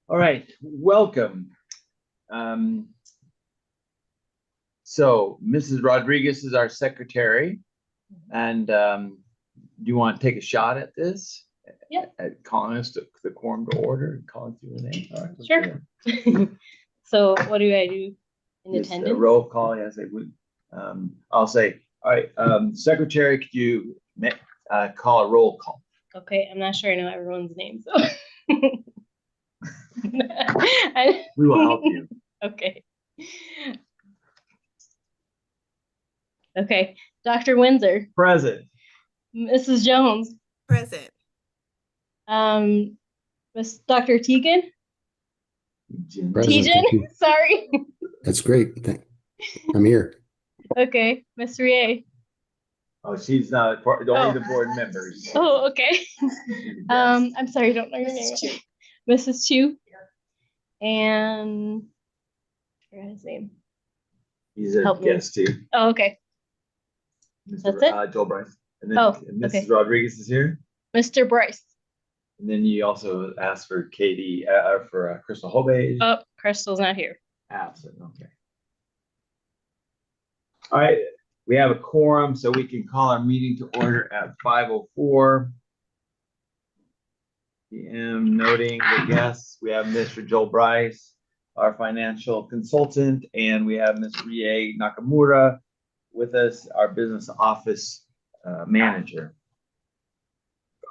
All right, welcome. So Mrs. Rodriguez is our secretary, and do you want to take a shot at this? Yep. At calling us to the quorum to order and calling through the name. All right, sure. So what do I do in attendance? Roll call. Yes, I would. I'll say, all right, secretary, could you call a roll call? Okay, I'm not sure I know everyone's name, so. We will help you. Okay. Okay, Dr. Windsor. Present. Mrs. Jones. Present. Miss Dr. Teagan. Present. Sorry. That's great. I'm here. Okay, Miss Rie. Oh, she's not only the board members. Oh, okay. I'm sorry, I don't know your name. Mrs. Chu. And I forgot his name. He's a guest too. Oh, okay. Mr. That's it? Joel Bryce. And then Mrs. Okay. Rodriguez is here. Mr. Bryce. And then you also asked for Katie, for Crystal Hobey. Oh, Crystal's not here. Absent. Okay. All right. We have a quorum, so we can call our meeting to order at 5:04 p.m. Noting the guests, we have Mr. Joel Bryce, our financial consultant, and we have Ms. Rie Nakamura with us, our business office manager.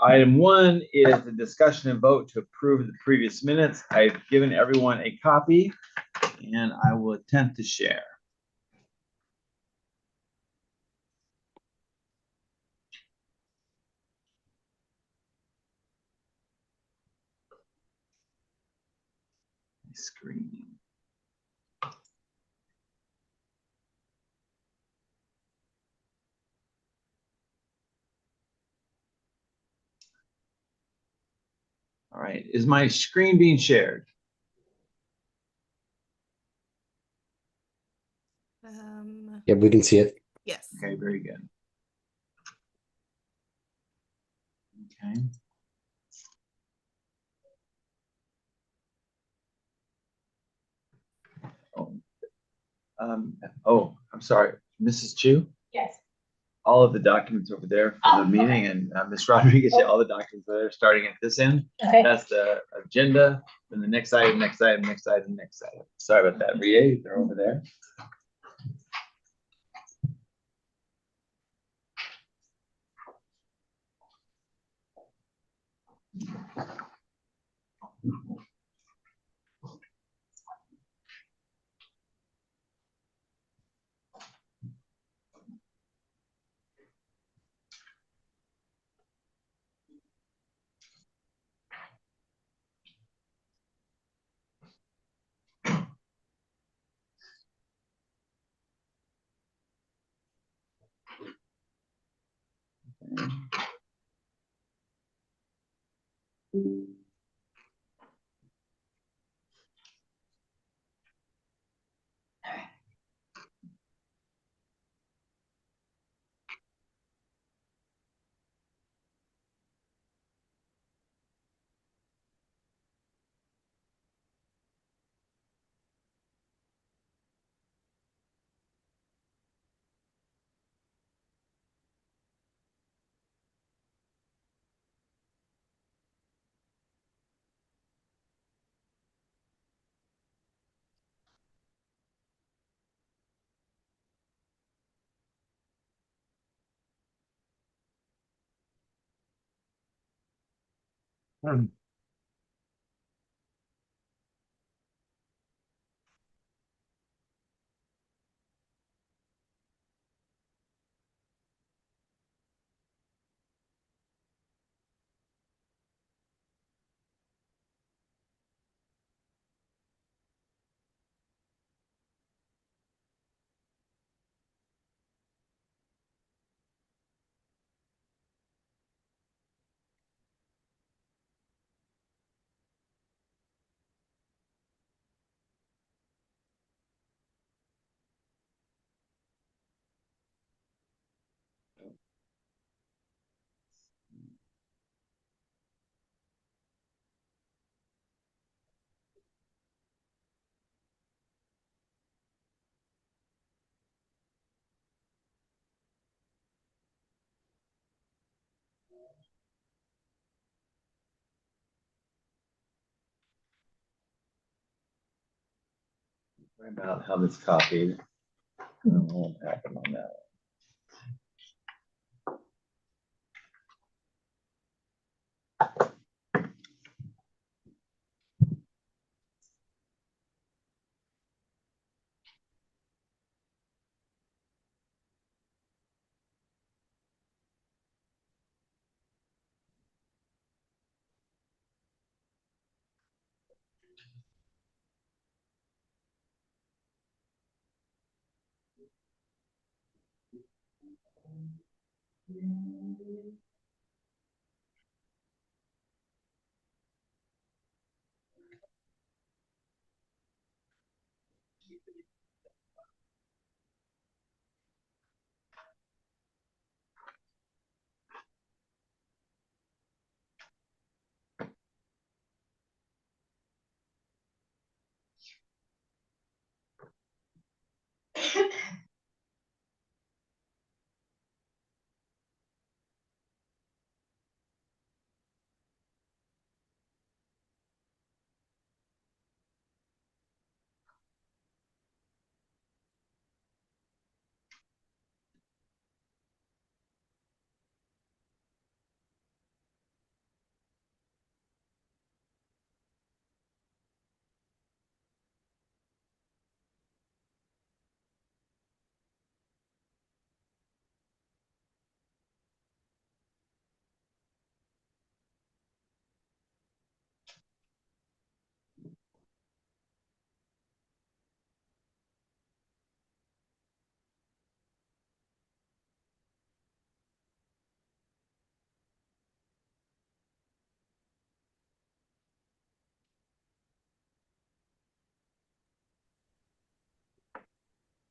Item 1 is the discussion and vote to approve the previous minutes. I've given everyone a copy, and I will attempt to share. Screen. All right, is my screen being shared? Yeah, we can see it. Yes. Okay, very good. Okay. I'm sorry, Mrs. Chu? Yes. All of the documents over there for the meeting, and Ms. Rodriguez, all the documents are starting at this end. Okay. That's the agenda, then the next item, next item, next item, next item. Sorry about that, Rie, they're over there. Sorry about how this copied. I don't know what happened on that.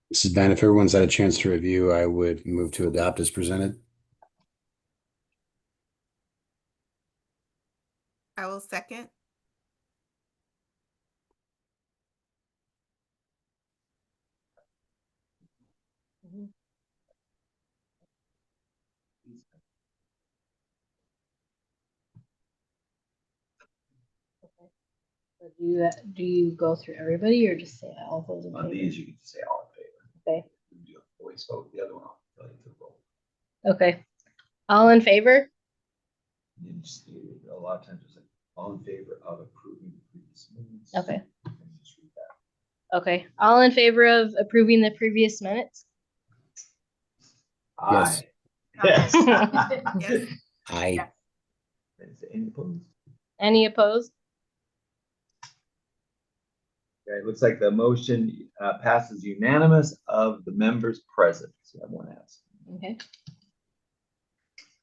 This is Ben. If everyone's had a chance to review, I would move to adopt as presented. I will second. So do you go through everybody or just say all those in On favor? these, you can just say all in favor. Okay. You do a voice vote. The other one, I'll tell you to vote. Okay. All in favor? You just, a lot of times it's like, all in favor of approving the previous minutes. Okay. And just read that. Okay. All in favor of approving the previous minutes? Yes. Aye. Yes. Yes. I Is there any opposed? Any opposed? Okay, it looks like the motion passes unanimous of the members present. So everyone has. Okay.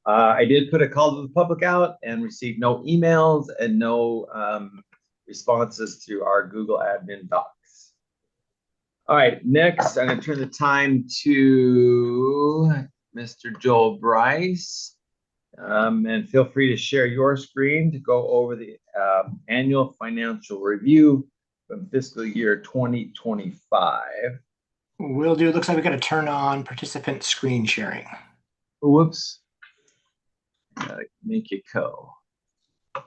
I did put a call to the public out and received no emails and no responses to our Google admin docs. All right, next I'm going to turn the time to Mr. Joel Bryce. And feel free to share your screen to go over the annual financial review from fiscal year 2025. Will do. Looks like we got to turn on participant screen sharing. Whoops. Make it go. There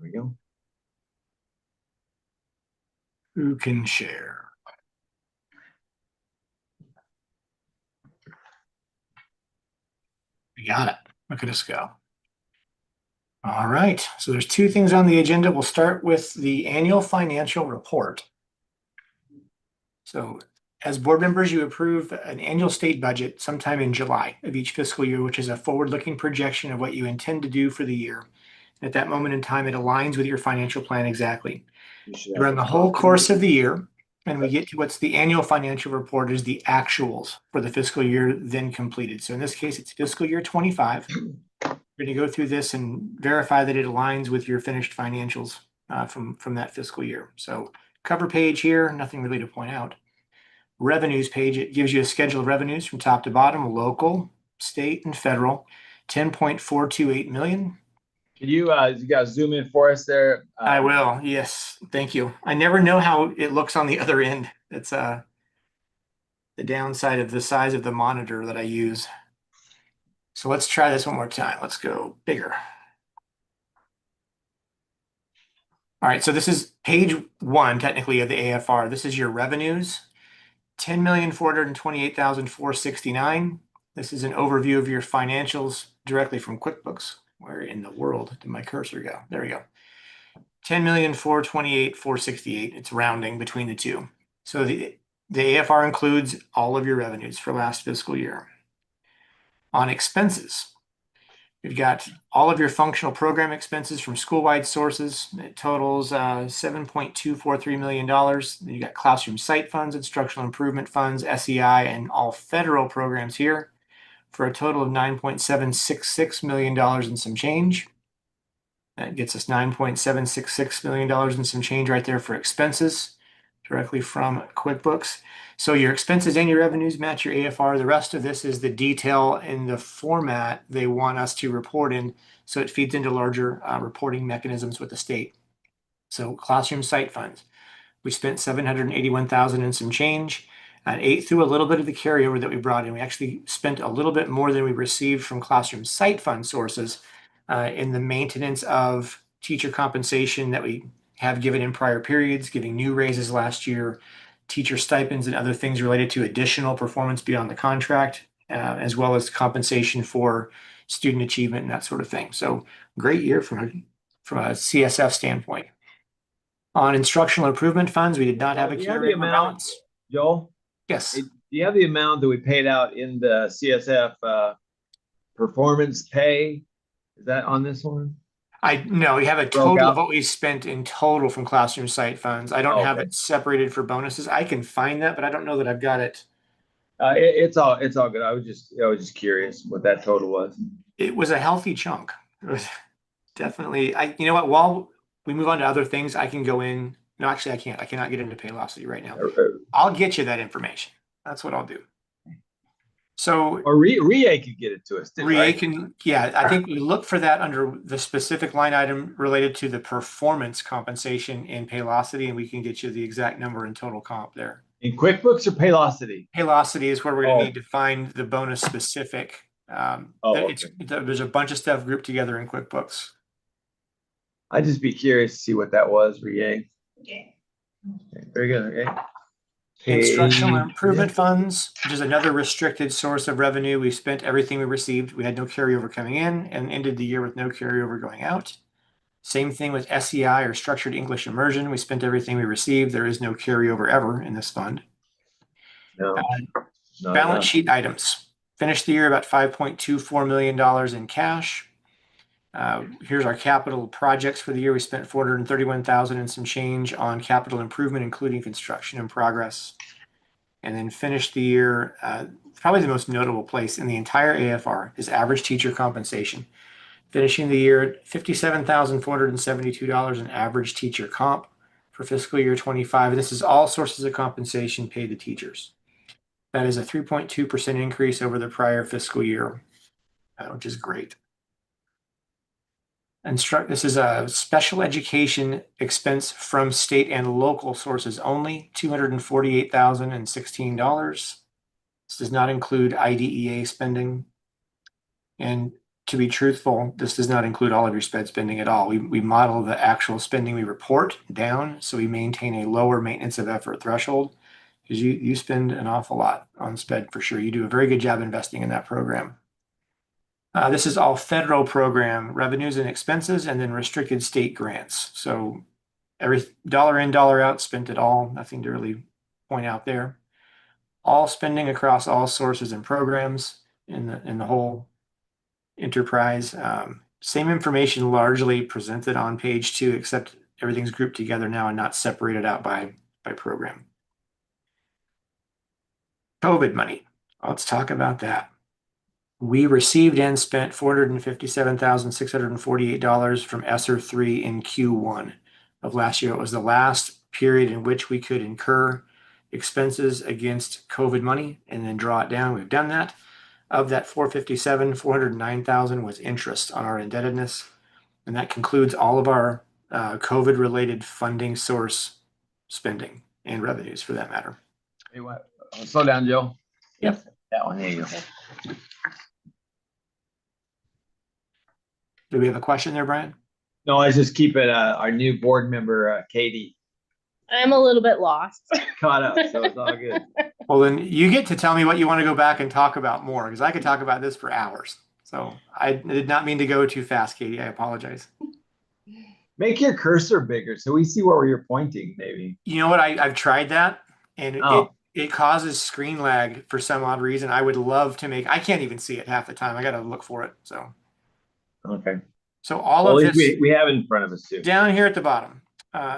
we go. Who can share? We got it. Look at us go. All right. So there's two things on the agenda. We'll start with the annual financial report. So as board members, you approve an annual state budget sometime in July of each fiscal year, which is a forward-looking projection of what you intend to do for the year. At that moment in time, it aligns with your financial plan exactly. During the whole course of the year, and we get to what's the annual financial report is the actuals for the fiscal year then completed. So in this case, it's fiscal year 25. We're going to go through this and verify that it aligns with your finished financials from that fiscal year. So cover page here, nothing really to point out. Revenues page, it gives you a schedule of revenues from top to bottom, local, state, and federal, 10.428 million. Can you guys zoom in for us there? I will. Yes. Thank you. I never know how it looks on the other end. It's the downside of the size of the monitor that I use. So let's try this one more time. Let's go bigger. All right, so this is page 1, technically, of the AFR. This is your revenues, 10,428,469. This is an overview of your financials directly from QuickBooks. Where in the world did my cursor go? There we go. 10,428,468. It's rounding between the two. So the AFR includes all of your revenues for last fiscal year. On expenses, we've got all of your functional program expenses from school-wide sources. It totals $7.243 million. Then you got classroom site funds, instructional improvement funds, SEI, and all federal programs here for a total of $9.766 million and some change. That gets us $9.766 million and some change right there for expenses directly from QuickBooks. So your expenses and your revenues match your AFR. The rest of this is the detail in the format they want us to report in, so it feeds into larger reporting mechanisms with the state. So classroom site funds, we spent $781,000 and some change. And ate through a little bit of the carryover that we brought in. We actually spent a little bit more than we received from classroom site fund sources in the maintenance of teacher compensation that we have given in prior periods, giving new raises last year, teacher stipends and other things related to additional performance beyond the contract, as well as compensation for student achievement and that sort of thing. So great year from a CSF standpoint. On instructional improvement funds, we did not have a Do you have the carryover amount, balance. Joel? Yes. Do you have the amount that we paid out in the CSF performance pay? Is that on this one? No, we have a Broke total out? of what we spent in total from classroom site funds. I don't have Okay. it separated for bonuses. I can find that, but I don't know that I've got it. It's all good. I was just curious what that total was. It was a healthy chunk. It was definitely, you know what, while we move on to other things, I can go in. No, actually I can't. I cannot get into Paylocity right now. I'll get you that information. That's what I'll do. So Or Rie could get it to us too, Rie right? can, yeah, I think we look for that under the specific line item related to the performance compensation in Paylocity, and we can get you the exact number in total comp there. In QuickBooks or Paylocity? Paylocity is where we're going to Oh. need to find the bonus specific. Okay. There's a bunch of stuff grouped together in QuickBooks. I'd just be curious to see what that was, Rie. Okay, very good. Okay. Instructional improvement funds, which is another restricted source of revenue. We spent everything we received. We had no carryover coming in and ended the year with no carryover going out. Same thing with SEI or structured English immersion. We spent everything we received. There is no carryover ever in this fund. No. Balance sheet items. Finished the year about $5.24 million in cash. Here's our capital projects for the year. We spent $431,000 and some change on capital improvement, including construction in progress. And then finished the year, probably the most notable place in the entire AFR is average teacher compensation. Finishing the year at $57,472 in average teacher comp for fiscal year 25. This is all sources of compensation paid to teachers. That is a 3.2% increase over the prior fiscal year, which is great. This is a special education expense from state and local sources only, $248,016. This does not include IDEA spending. And to be truthful, this does not include all of your sped spending at all. We model the actual spending we report down, so we maintain a lower maintenance of effort threshold, because you spend an awful lot on sped for sure. You do a very good job investing in that program. This is all federal program revenues and expenses, and then restricted state grants. So every dollar in, dollar out, spent it all. Nothing to really point out there. All spending across all sources and programs in the whole enterprise. Same information largely presented on page 2, except everything's grouped together now and not separated out by program. COVID money. Let's talk about that. We received and spent $457,648 from ESSER 3 in Q1 of last year. It was the last period in which we could incur expenses against COVID money and then draw it down. We've done that. Of that 457, 409,000 was interest on our indebtedness. And that concludes all of our COVID-related funding source spending and revenues for that matter. Hey, what? Slow down, Joe. Yep. That one, there you go. Do we have a question there, Brian? No, I was just keeping our new board member, Katie, I'm a little bit lost. caught up, so it's all good. Well, then you get to tell me what you want to go back and talk about more, because I could talk about this for hours. So I did not mean to go too fast, Katie. I apologize. Make your cursor bigger so we see where you're pointing, maybe. You know what? I've tried that, and Oh. it causes screen lag for some odd reason. I would love to make. I can't even see it half the time. I got to look for it. Okay. So all Well, of at least this we have it in front of us too. down here at the bottom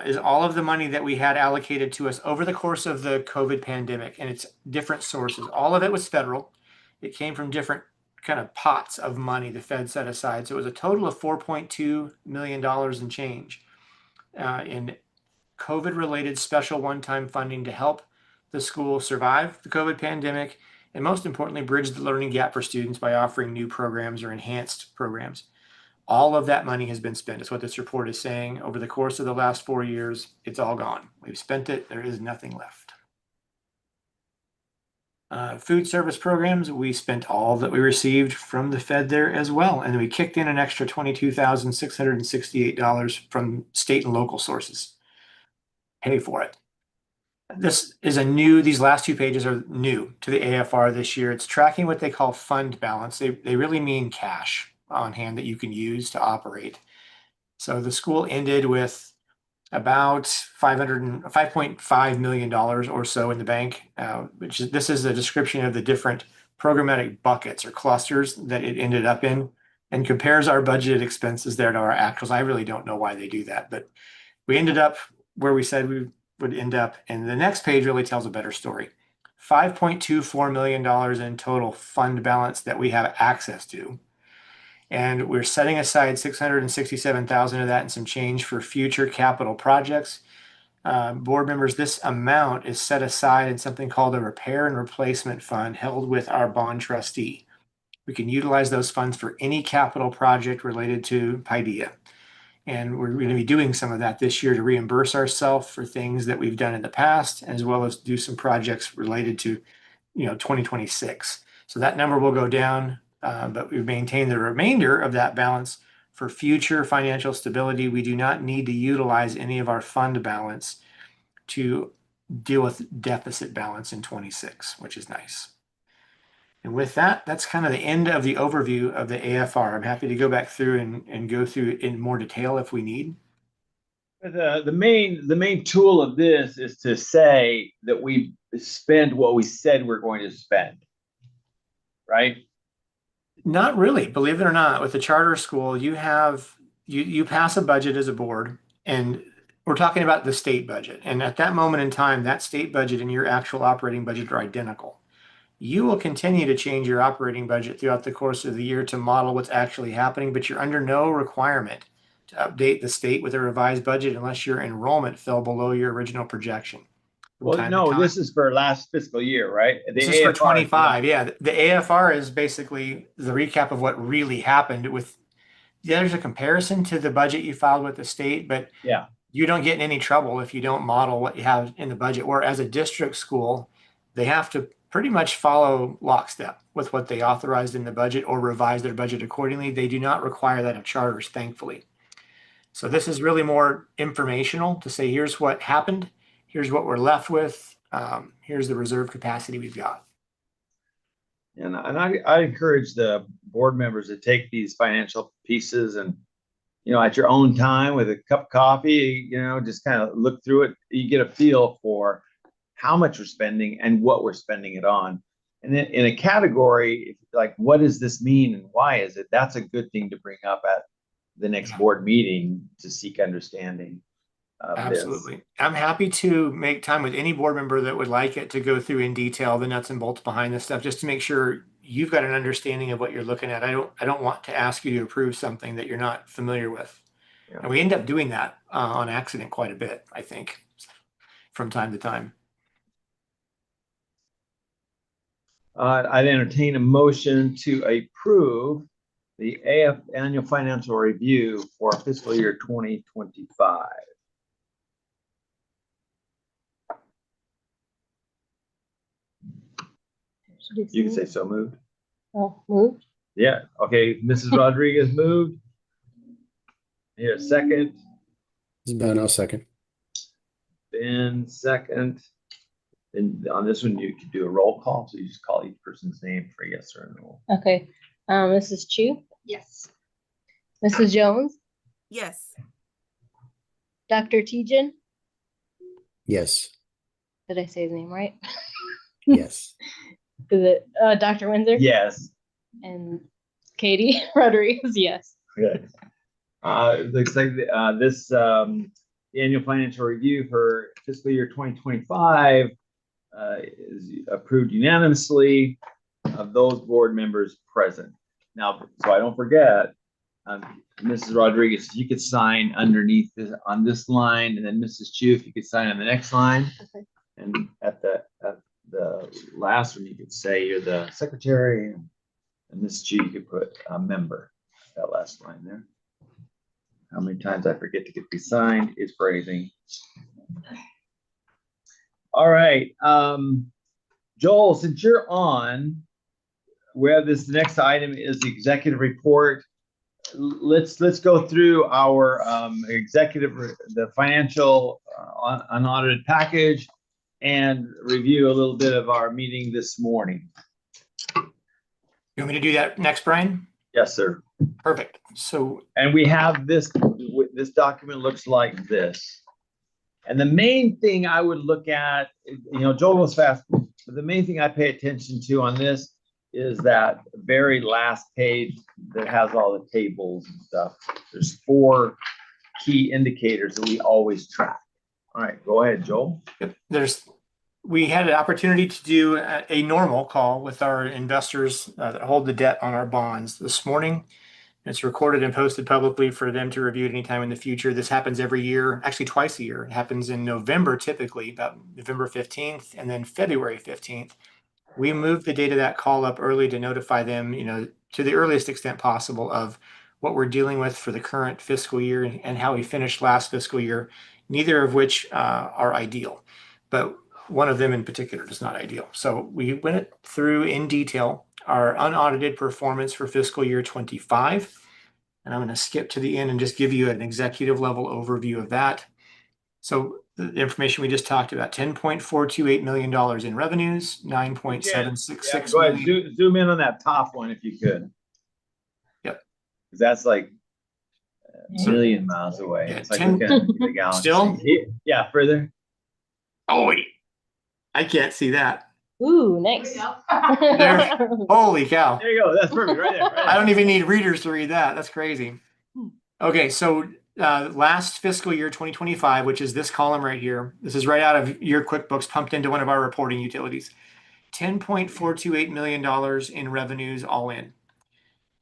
is all of the money that we had allocated to us over the course of the COVID pandemic, and it's different sources. All of it was federal. It came from different kind of pots of money the Fed set aside. So it was a total of $4.2 million and change in COVID-related special one-time funding to help the school survive the COVID pandemic, and most importantly, bridge the learning gap for students by offering new programs or enhanced programs. All of that money has been spent, is what this report is saying. Over the course of the last 4 years, it's all gone. We've spent it. There is nothing left. Food service programs, we spent all that we received from the Fed there as well. And we kicked in an extra $22,668 from state and local sources. Pay for it. This is these last 2 pages are new to the AFR this year. It's tracking what they call fund balance. They really mean cash on hand that you can use to operate. So the school ended with about $5.5 million or so in the bank, this is a description of the different programmatic buckets or clusters that it ended up in, and compares our budgeted expenses there to our actuals. I really don't know why they do that, but we ended up where we said we would end up. And the next page really tells a better story. $5.24 million in total fund balance that we have access to. And we're setting aside $667,000 of that and some change for future capital projects. Board members, this amount is set aside in something called a repair and replacement fund held with our bond trustee. We can utilize those funds for any capital project related to Paideia. And we're going to be doing some of that this year to reimburse ourselves for things that we've done in the past, as well as do some projects related to 2026. So that number will go down, but we maintain the remainder of that balance for future financial stability. We do not need to utilize any of our fund balance to deal with deficit balance in 26, which is nice. And with that, that's kind of the end of the overview of the AFR. I'm happy to go back through and go through it in more detail if we need. The main tool of this is to say that we spend what we said we're going to spend, right? Not really, believe it or not. With the charter school, you pass a budget as a board, and we're talking about the state budget. And at that moment in time, that state budget and your actual operating budget are identical. You will continue to change your operating budget throughout the course of the year to model what's actually happening, but you're under no requirement to update the state with a revised budget unless your enrollment fell below your original projection. Well, no, this is for last fiscal year, right? This is for 25. Yeah, the AFR is basically the recap of what really happened. There's a comparison to the budget you filed with the state, but yeah, you don't get in any trouble if you don't model what you have in the budget. Or as a district school, they have to pretty much follow lockstep with what they authorized in the budget or revise their budget accordingly. They do not require that of charters, thankfully. So this is really more informational to say, here's what happened, here's what we're left with, here's the reserve capacity we've got. And I encourage the board members to take these financial pieces and, at your own time with a cup of coffee, just kind of look through it. You get a feel for how much we're spending and what we're spending it on. And then in a category, like, what does this mean and why is it? That's a good thing to bring up at the next board meeting to seek understanding of Absolutely. this. I'm happy to make time with any board member that would like it to go through in detail the nuts and bolts behind this stuff, just to make sure you've got an understanding of what you're looking at. I don't want to ask you to approve something that you're not familiar with. Yeah. And we end up doing that on accident quite a bit, I think, from time to time. I'd entertain a motion to approve the AF annual financial review for fiscal year 2025. You can say so moved. Oh, moved. Yeah. Okay. Mrs. Rodriguez moved. Here, second. This is Ben, I'll second. Ben, second. And on this one, you could do a roll call, so you just call each person's name for yes or no. Okay, Mrs. Chu, Yes. Mrs. Jones, Yes. Dr. Tejan, Yes, did I say his name right? yes, Is it, Dr. Windsor? Yes. And Katie Rodriguez, yes. Good. It looks like this the annual financial review for fiscal year 2025 is approved unanimously of those board members present. Now, so I don't forget, Mrs. Rodriguez, if you could sign underneath this on this line, and then Mrs. Chu, if you could sign on the next line. Okay. And at the last one, you could say you're the secretary, and Mrs. Chu, you could put a member, that last line there. How many times I forget to get these signed is crazy. All right, Joel, since you're on, we have this, the next item is the executive report. Let's go through our the financial unaudited package and review a little bit of our meeting this morning. You want me to do that next, Brian? Yes, sir. Perfect. So, And we have this document looks like this. And the main thing I would look at, Joel goes fast, but the main thing I pay attention to on this is that very last page that has all the tables and stuff. There's 4 key indicators that we always track. All right, go ahead, Joel. we had an opportunity to do a normal call with our investors that hold the debt on our bonds this morning. It's recorded and posted publicly for them to review at any time in the future. This happens every year, actually twice a year. It happens in November, typically about November 15th and then February 15th. We moved the date of that call up early to notify them, to the earliest extent possible of what we're dealing with for the current fiscal year and how we finished last fiscal year, neither of which are ideal, but one of them in particular is not ideal. So we went through in detail our unaudited performance for fiscal year 25. And I'm going to skip to the end and just give you an executive level overview of that. So the information we just talked about, $10.428 million in revenues, 9.766 Go ahead, million. zoom in on that top one if you could. Yep. Because that's like a million miles away. Yeah, It's like 10 looking at the galaxy. Still? Yeah, further. Oh, wait. I can't see that. Ooh, nice. There. Holy cow. There you go. That's perfect right there. Right I don't there. even need readers to read that. That's crazy. Okay, so last fiscal year 2025, which is this column right here, this is right out of your QuickBooks pumped into one of our reporting utilities. $10.428 million in revenues all in.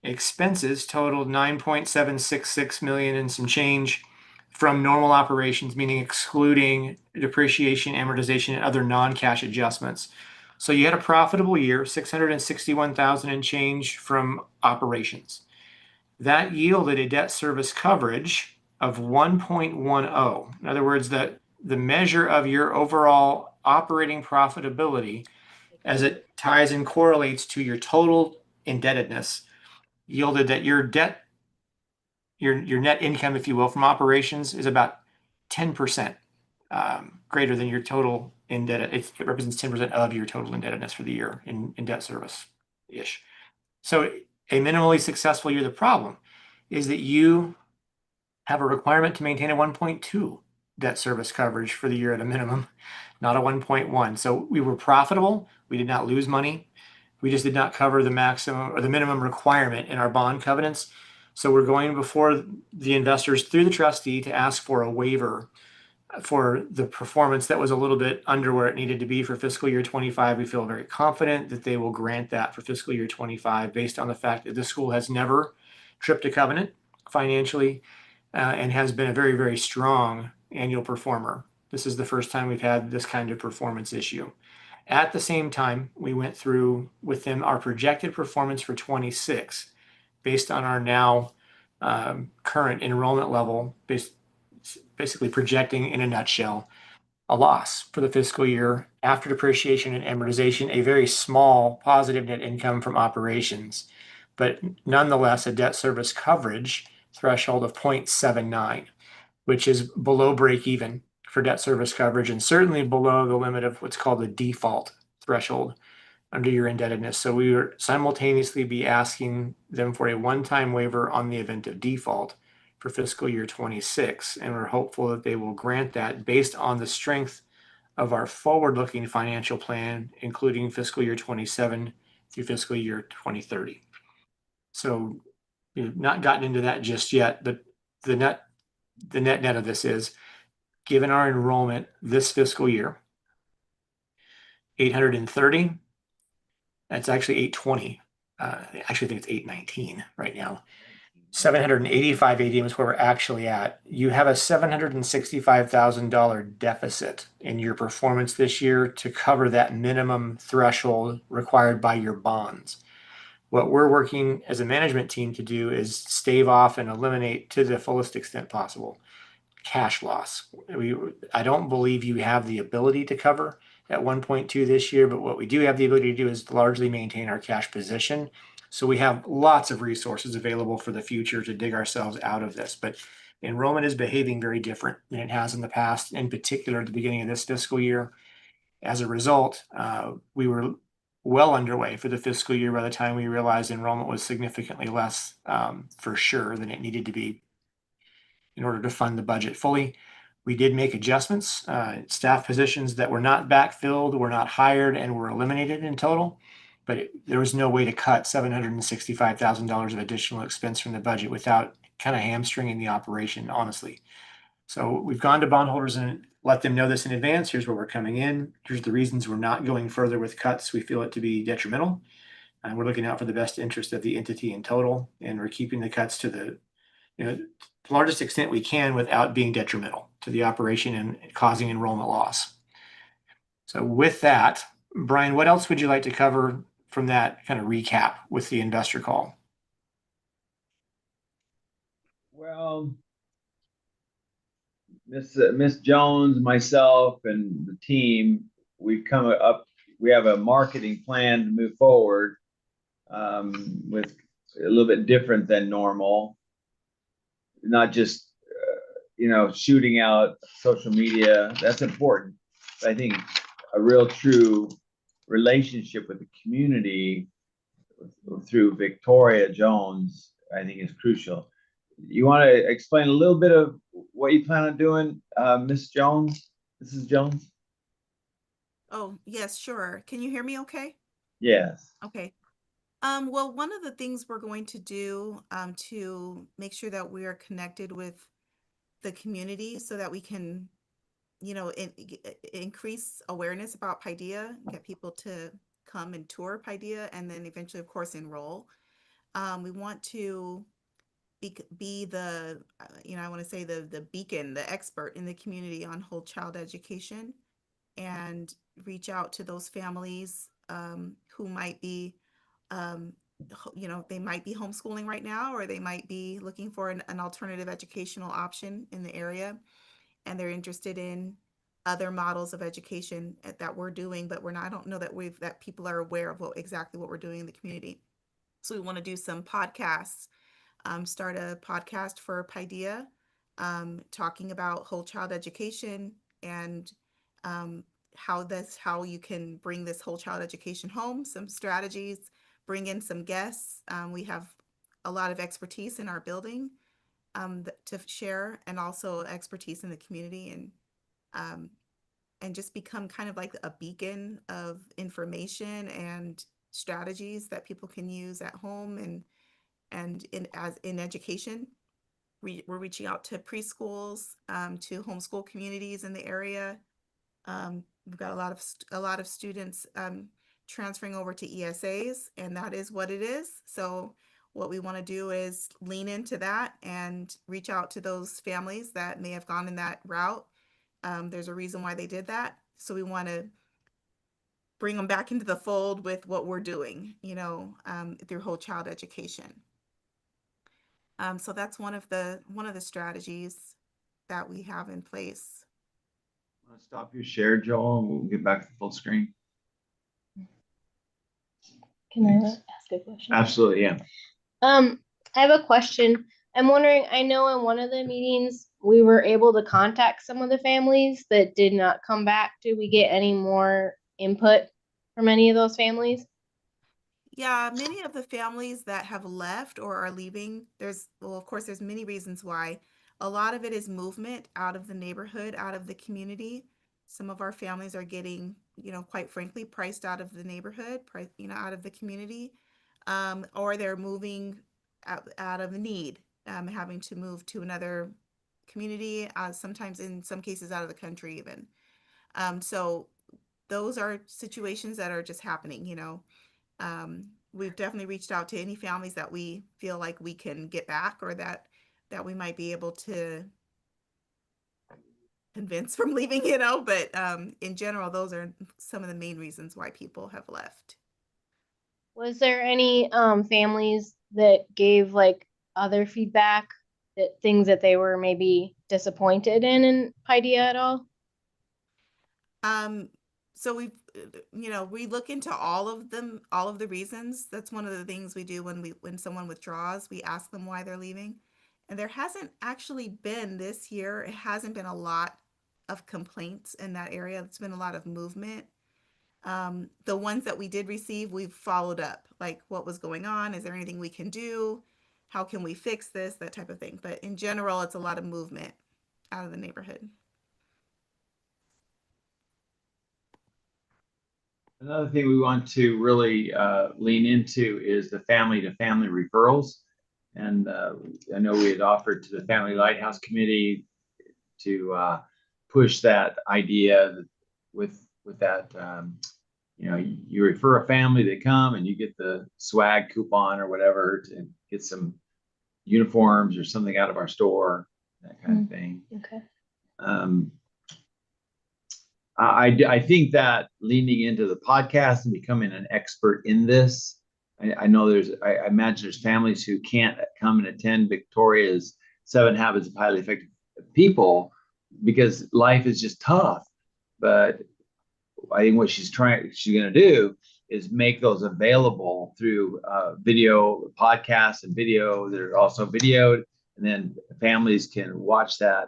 Expenses totaled $9.766 million and some change from normal operations, meaning excluding depreciation, amortization, and other non-cash adjustments. So you had a profitable year, $661,000 and change from operations. That yielded a debt service coverage of 1.10. In other words, the measure of your overall operating profitability as it ties and correlates to your total indebtedness yielded that your debt, your net income, if you will, from operations is about 10% greater than your total indebted. It represents 10% of your total indebtedness for the year in debt service-ish. So a minimally successful year. The problem is that you have a requirement to maintain a 1.2 debt service coverage for the year at a minimum, not a 1.1. So we were profitable. We did not lose money. We just did not cover the maximum or the minimum requirement in our bond covenants. So we're going before the investors through the trustee to ask for a waiver for the performance that was a little bit under where it needed to be for fiscal year 25. We feel very confident that they will grant that for fiscal year 25 based on the fact that the school has never tripped a covenant financially and has been a very, very strong annual performer. This is the first time we've had this kind of performance issue. At the same time, we went through with them our projected performance for 26 based on our now current enrollment level, basically projecting in a nutshell a loss for the fiscal year after depreciation and amortization, a very small positive net income from operations, but nonetheless a debt service coverage threshold of 0.79, which is below break even for debt service coverage and certainly below the limit of what's called the default threshold under your indebtedness. So we would simultaneously be asking them for a one-time waiver on the event of default for fiscal year 26. And we're hopeful that they will grant that based on the strength of our forward-looking financial plan, including fiscal year 27 through fiscal year 2030. So we've not gotten into that just yet, but the net of this is, given our enrollment this fiscal year, 830, that's actually 820. I actually think it's 819 right now. 785 ADM is where we're actually at. You have a $765,000 deficit in your performance this year to cover that minimum threshold required by your bonds. What we're working as a management team to do is stave off and eliminate to the fullest extent possible cash loss. I don't believe you have the ability to cover at 1.2 this year, but what we do have the ability to do is largely maintain our cash position. So we have lots of resources available for the future to dig ourselves out of this. But enrollment is behaving very different than it has in the past, in particular at the beginning of this fiscal year. As a result, we were well underway for the fiscal year by the time we realized enrollment was significantly less for sure than it needed to be in order to fund the budget fully. We did make adjustments. Staff positions that were not backfilled were not hired and were eliminated in total, but there was no way to cut $765,000 of additional expense from the budget without kind of hamstringing the operation, honestly. So we've gone to bondholders and let them know this in advance. Here's where we're coming in. Here's the reasons we're not going further with cuts. We feel it to be detrimental. And we're looking out for the best interest of the entity in total. And we're keeping the cuts to the largest extent we can without being detrimental to the operation and causing enrollment loss. So with that, Brian, what else would you like to cover from that kind of recap with the investor call? Well, Miss Jones, myself, and the team, we have a marketing plan to move forward with a little bit different than normal. Not just shooting out social media. That's important. I think a real true relationship with the community through Victoria Jones, I think, is crucial. You want to explain a little bit of what you plan on doing, Miss Jones? Mrs. Jones? Oh, yes, sure. Can you hear me okay? Yes. Okay. Well, one of the things we're going to do to make sure that we are connected with the community so that we can, increase awareness about Paideia, get people to come and tour Paideia, and then eventually, of course, enroll. We want to be the, I want to say the beacon, the expert in the community on whole child education, and reach out to those families who might be they might be homeschooling right now, or they might be looking for an alternative educational option in the area, and they're interested in other models of education that we're doing, but I don't know that people are aware of exactly what we're doing in the community. So we want to do some podcasts, start a podcast for Paideia, talking about whole child education and how you can bring this whole child education home, some strategies, bring in some guests. We have a lot of expertise in our building to share, and also expertise in the community, and just become kind of like a beacon of information and strategies that people can use at home and in education. We're reaching out to preschools, to homeschool communities in the area. We've got a lot of students transferring over to ESAs, and that is what it is. So what we want to do is lean into that and reach out to those families that may have gone in that route. There's a reason why they did that. So we want to bring them back into the fold with what we're doing, through whole child education. So that's one of the strategies that we have in place. Want to stop your share, Joel, and we'll get back to full screen? Can I ask a question? Absolutely, yeah. I have a question. I'm wondering, I know in one of the meetings, we were able to contact some of the families that did not come back. Did we get any more input from any of those families? Yeah, many of the families that have left or are leaving, well, of course, there's many reasons why. A lot of it is movement out of the neighborhood, out of the community. Some of our families are getting, quite frankly, priced out of the neighborhood, out of the community, or they're moving out of need, having to move to another community, sometimes in some cases out of the country even. So those are situations that are just happening. We've definitely reached out to any families that we feel like we can get back, or that we might be able to convince from leaving. But in general, those are some of the main reasons why people have left. Was there any families that gave like other feedback, that things that they were maybe disappointed in Paideia at all? So we look into all of them, all of the reasons. That's one of the things we do when someone withdraws. We ask them why they're leaving. And there hasn't actually been this year, it hasn't been a lot of complaints in that area. It's been a lot of movement. The ones that we did receive, we've followed up, like what was going on, is there anything we can do, how can we fix this, that type of thing. But in general, it's a lot of movement out of the neighborhood. Another thing we want to really lean into is the family-to-family referrals. And I know we had offered to the Family Lighthouse Committee to push that idea with that, you refer a family, they come and you get the swag coupon or whatever to get some uniforms or something out of our store, that kind of thing. Okay. I think that leaning into the podcast and becoming an expert in this, I know I imagine there's families who can't come and attend Victoria's 7 Habits of Highly Effective People because life is just tough. But I think what she's going to do is make those available through video podcasts and video that are also videoed, and then families can watch that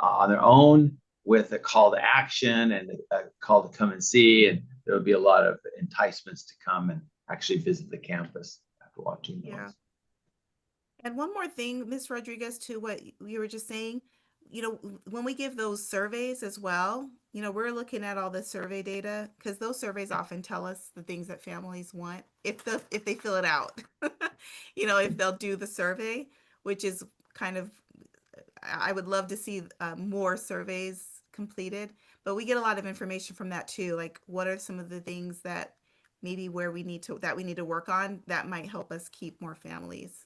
on their own with a call to action and a call to come and see. And there will be a lot of enticements to come and actually visit the campus after watching those. Yeah. And one more thing, Ms. Rodriguez, to what you were just saying, when we give those surveys as well, we're looking at all the survey data, because those surveys often tell us the things that families want if they fill it out. If they'll do the survey, which is kind of, I would love to see more surveys completed, but we get a lot of information from that too. Like, what are some of the things that maybe we need to work on that might help us keep more families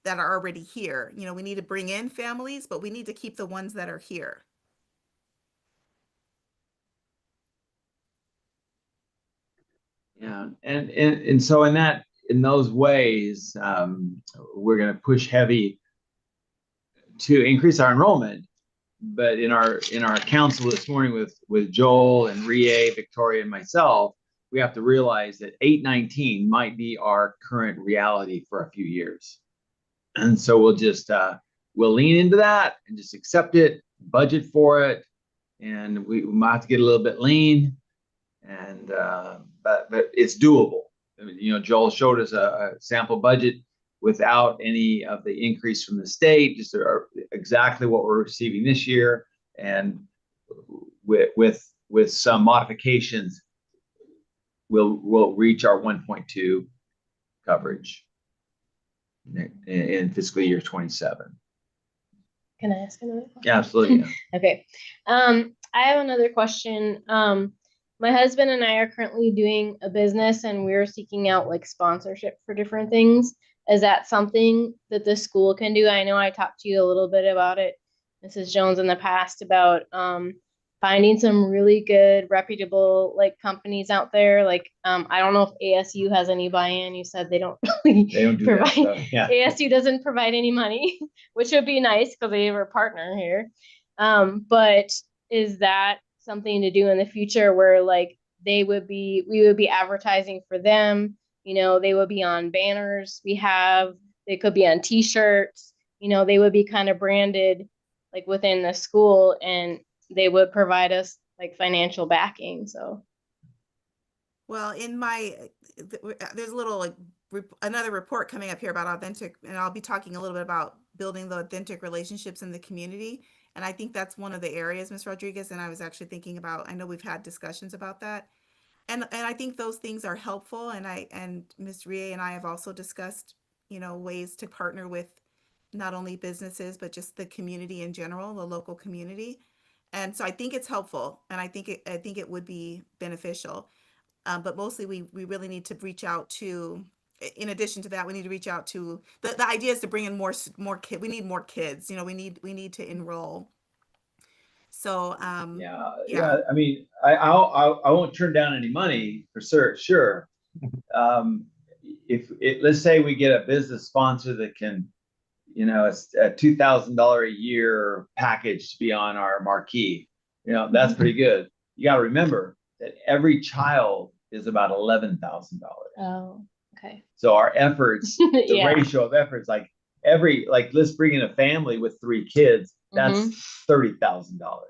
that are already here. We need to bring in families, but we need to keep the ones that are here. Yeah, and so in those ways, we're going to push heavy to increase our enrollment. But in our council this morning with Joel and Rie, Victoria, and myself, we have to realize that 819 might be our current reality for a few years. And so we'll lean into that and just accept it, budget for it, and we might have to get a little bit lean, and but it's doable. I mean, Joel showed us a sample budget without any of the increase from the state, just exactly what we're receiving this year, and with some modifications, we'll reach our 1.2 coverage in fiscal year 27. Can I ask another question? Yeah, absolutely. Yeah. Okay. I have another question. My husband and I are currently doing a business, and we're seeking out like sponsorship for different things. Is that something that the school can do? I know I talked to you a little bit about it, Mrs. Jones, in the past about finding some really good, reputable like companies out there. Like I don't know if ASU has any buy-in. You said they don't really provide. That stuff. Yeah. ASU doesn't provide any money, which would be nice because they have a partner here. But is that something to do in the future where like we would be advertising for them? They would be on banners they could be on t-shirts, they would be kind of branded like within the school, and they would provide us like financial backing. So Well, in my, there's a little like another report coming up here about authentic, and I'll be talking a little bit about building the authentic relationships in the community. And I think that's one of the areas, Ms. Rodriguez, and I was actually thinking about, I know we've had discussions about that. And I think those things are helpful. And Ms. Rie and I have also discussed, ways to partner with not only businesses, but just the community in general, the local community. And so I think it's helpful, and I think it would be beneficial. But mostly we really need to reach out to, in addition to that, we need to reach out to, the idea is to bring in more kids. We need more kids, we need to enroll. So, yeah. I mean, I won't turn down any money for sure. Let's say we get a business sponsor that can, it's a $2,000 a year package to be on our marquee. That's pretty good. You got to remember that every child is about $11,000. oh, okay. So our efforts, the Yeah. ratio of efforts, let's bring in a family with 3 kids, that's $30,000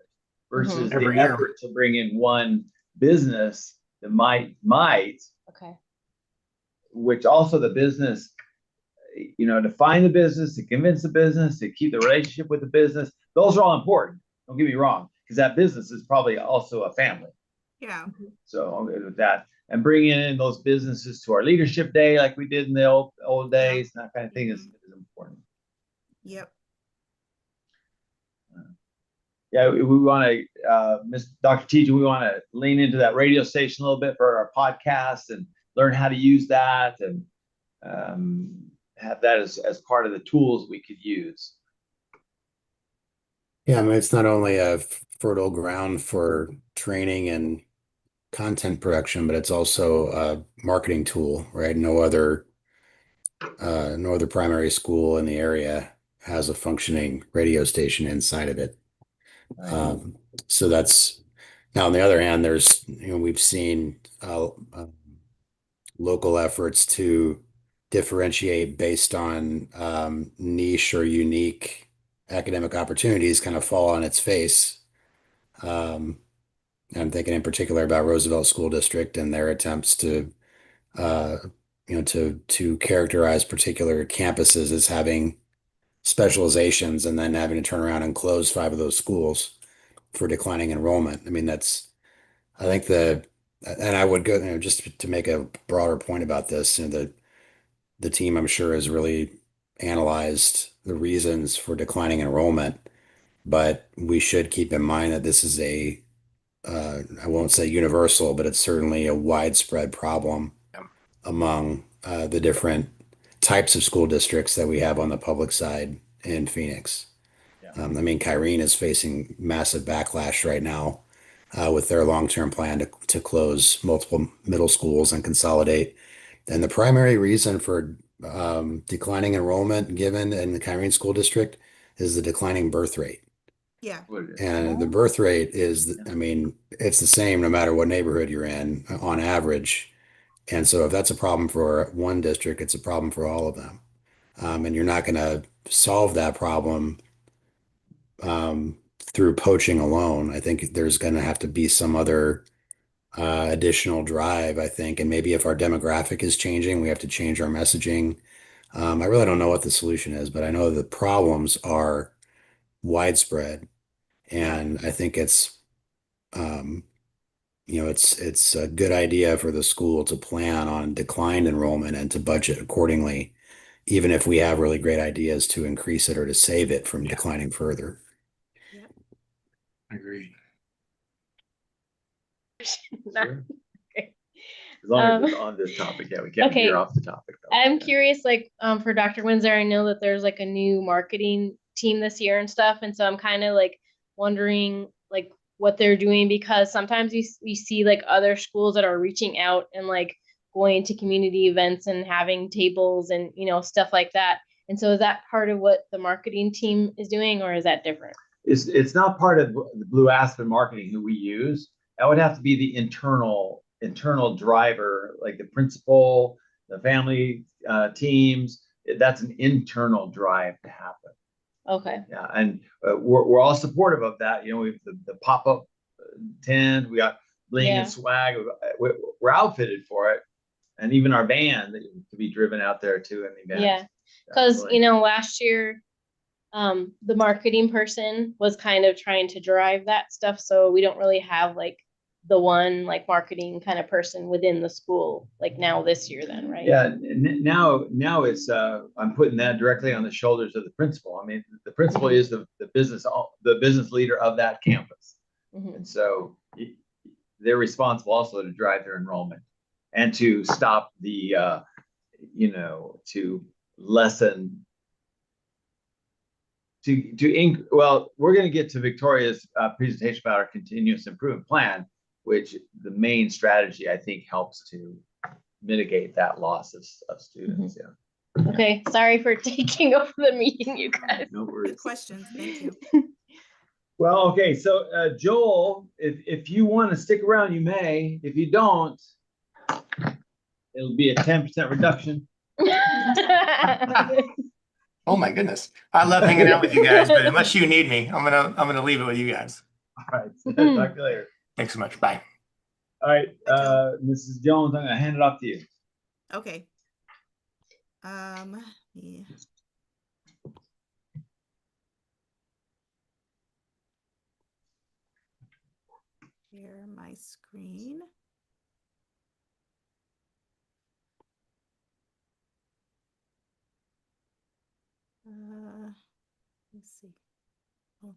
versus the Every year. effort to bring in one business that might, Okay. which also the business, to find the business, to convince the business, to keep the relationship with the business, those are all important. Don't get me wrong, because that business is probably also a family. yeah. So I'm good with that. And bringing in those businesses to our leadership day, like we did in the old days, that kind of thing is important. Yep. Yeah, we want to, Dr. Tejan, we want to lean into that radio station a little bit for our podcast and learn how to use that, and have that as part of the tools we could use. Yeah, I mean, it's not only a fertile ground for training and content production, but it's also a marketing tool, right? No other primary school in the area has a functioning radio station inside of it. So that's now on the other hand, there's, we've seen local efforts to differentiate based on niche or unique academic opportunities kind of fall on its face. I'm thinking in particular about Roosevelt School District and their attempts to to characterize particular campuses as having specializations and then having to turn around and close 5 of those schools for declining enrollment. I mean, I think and I would go, just to make a broader point about this, the team, I'm sure, has really analyzed the reasons for declining enrollment, but we should keep in mind that this is I won't say universal, but it's certainly a widespread problem among the different types of school districts that we have on the public side in Phoenix. I mean, Kyrene is facing massive backlash right now with their long-term plan to close multiple middle schools and consolidate. And the primary reason for declining enrollment given in the Kyrene School District is the declining birth rate. Yeah. And the birth rate is, I mean, it's the same no matter what neighborhood you're in on average. And so if that's a problem for one district, it's a problem for all of them. And you're not going to solve that problem through poaching alone. I think there's going to have to be some other additional drive, I think. And maybe if our demographic is changing, we have to change our messaging. I really don't know what the solution is, but I know the problems are widespread. And I think it's it's a good idea for the school to plan on declined enrollment and to budget accordingly, even if we have really great ideas to increase it or to save it from declining further. Yep. Agreed. Sure. As long as it's on this topic, we can't veer off the topic though. I'm curious, for Dr. Windsor, I know that there's like a new marketing team this year and stuff, and so I'm kind of like wondering like what they're doing, because sometimes we see like other schools that are reaching out and like going to community events and having tables and stuff like that. And so is that part of what the marketing team is doing, or is that different? It's not part of the Blue Aspen marketing who we use. That would have to be the internal driver, like the principal, the family teams. That's an internal drive to happen. Okay. Yeah, and we're all supportive of that. You know, we've the pop-up tent, we got bling Yeah. and swag. We're outfitted for it, and even our van that could be driven out there too in the event. Yeah, because Definitely. last year, the marketing person was kind of trying to drive that stuff, so we don't really have like the one like marketing kind of person within the school like now this year then, right? Yeah, now it's I'm putting that directly on the shoulders of the principal. I mean, the principal is the business leader of that campus, Mhm. and so they're responsible also to drive their enrollment and to stop the to lessen well, we're going to get to Victoria's presentation about our continuous improvement plan, which the main strategy I think helps to mitigate that loss of students. Yeah. Okay, sorry for taking over the meeting, you guys. No Good worries. questions. Thank you. Well, okay, so Joel, if you want to stick around, you may. If you don't, it'll be a 10% reduction. Oh my goodness. I love hanging out with you guys, but unless you need me, I'm gonna leave it with you guys. All right, talk to you later. Thanks so much. Bye. All right, Bye, Joel. Mrs. Jones, I'm gonna hand it off to you. Okay. Yeah. Share my screen. Let's see. Oh.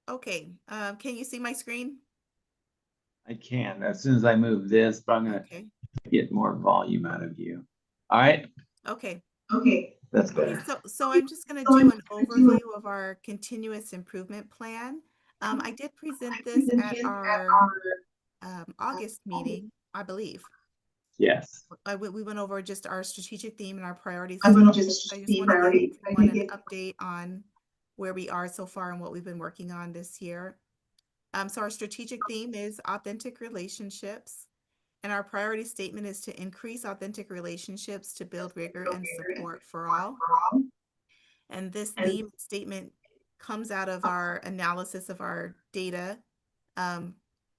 Okay, can you see my screen? I can, as soon as I move this, but I'm gonna Okay, get more volume out of you. All right, okay. that's Okay, better. so I'm just gonna do an overview of our continuous improvement plan. I did present this at our August meeting, I believe. Yes. We went over just our strategic theme and our priority statements. I just want to give everyone an update on where we are so far and what we've been working on this year. So our strategic theme is authentic relationships, and our priority statement is to increase authentic relationships to build rigor and support for all. And this theme statement comes out of our analysis of our data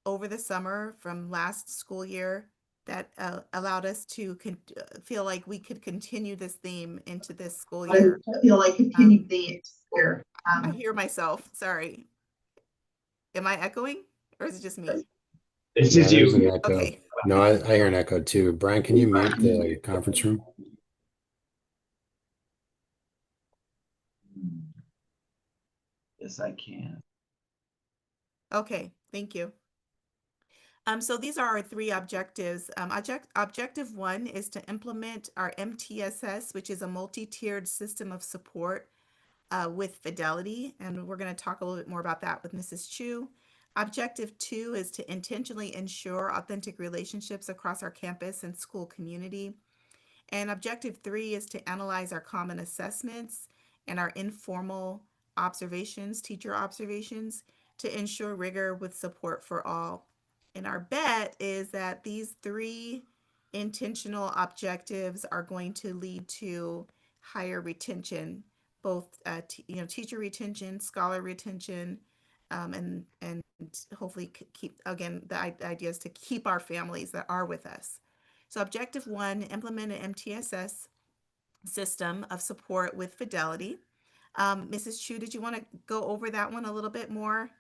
over the summer from last school year that allowed us to feel like we could continue this theme into this school year. I hear myself, sorry. Am I echoing or is it just me? It's Yeah, just there's an you. echo. Okay. No, I hear an echo too. Brian, can you mute the conference room? Yes, I can. Okay, thank you. So these are our three objectives. Objective 1 is to implement our MTSS, which is a multi-tiered system of support with Fidelity, and we're going to talk a little bit more about that with Mrs. Chu. Objective 2 is to intentionally ensure authentic relationships across our campus and school community. And Objective 3 is to analyze our common assessments and our informal observations, teacher observations, to ensure rigor with support for all. And our bet is that these three intentional objectives are going to lead to higher retention, both teacher retention, scholar retention, and hopefully keep, again, the idea is to keep our families that are with us. So Objective 1, implement an MTSS system of support with Fidelity. Mrs. Chu, did you want to go over that one a little bit more?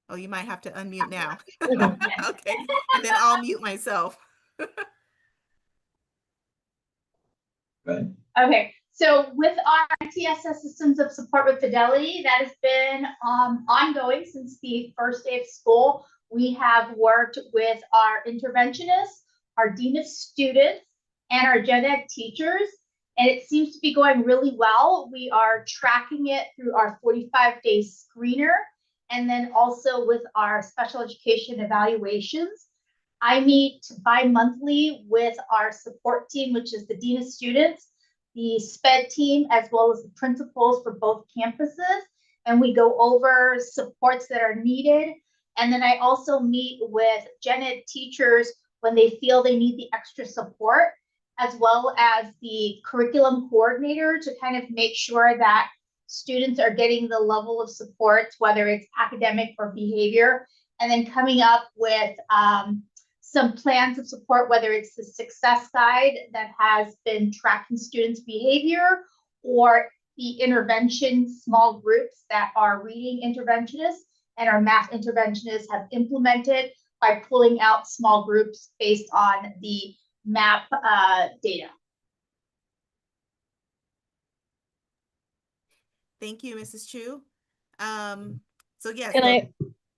Oh, you might have to unmute now. Okay, and then I'll mute myself. Good. Okay, so with our TSS systems of support with Fidelity, that has been ongoing since the first day of school. We have worked with our interventionists, our dean of students, and our gen ed teachers, and it seems to be going really well. We are tracking it through our 45-day screener, and then also with our special education evaluations. I meet bi-monthly with our support team, which is the dean of students, the SPED team, as well as the principals for both campuses. And we go over supports that are needed And then I also meet with gen ed teachers when they feel they need the extra support, as well as the curriculum coordinator to kind of make sure that students are getting the level of support, whether it's academic or behavior, and then coming up with some plans of support, whether it's the success guide that has been tracking students' behavior, or the intervention small groups that our reading interventionists and our math interventionists have implemented by pulling out small groups based on the MAP data. Thank you, Mrs. Chu. So yes. Can I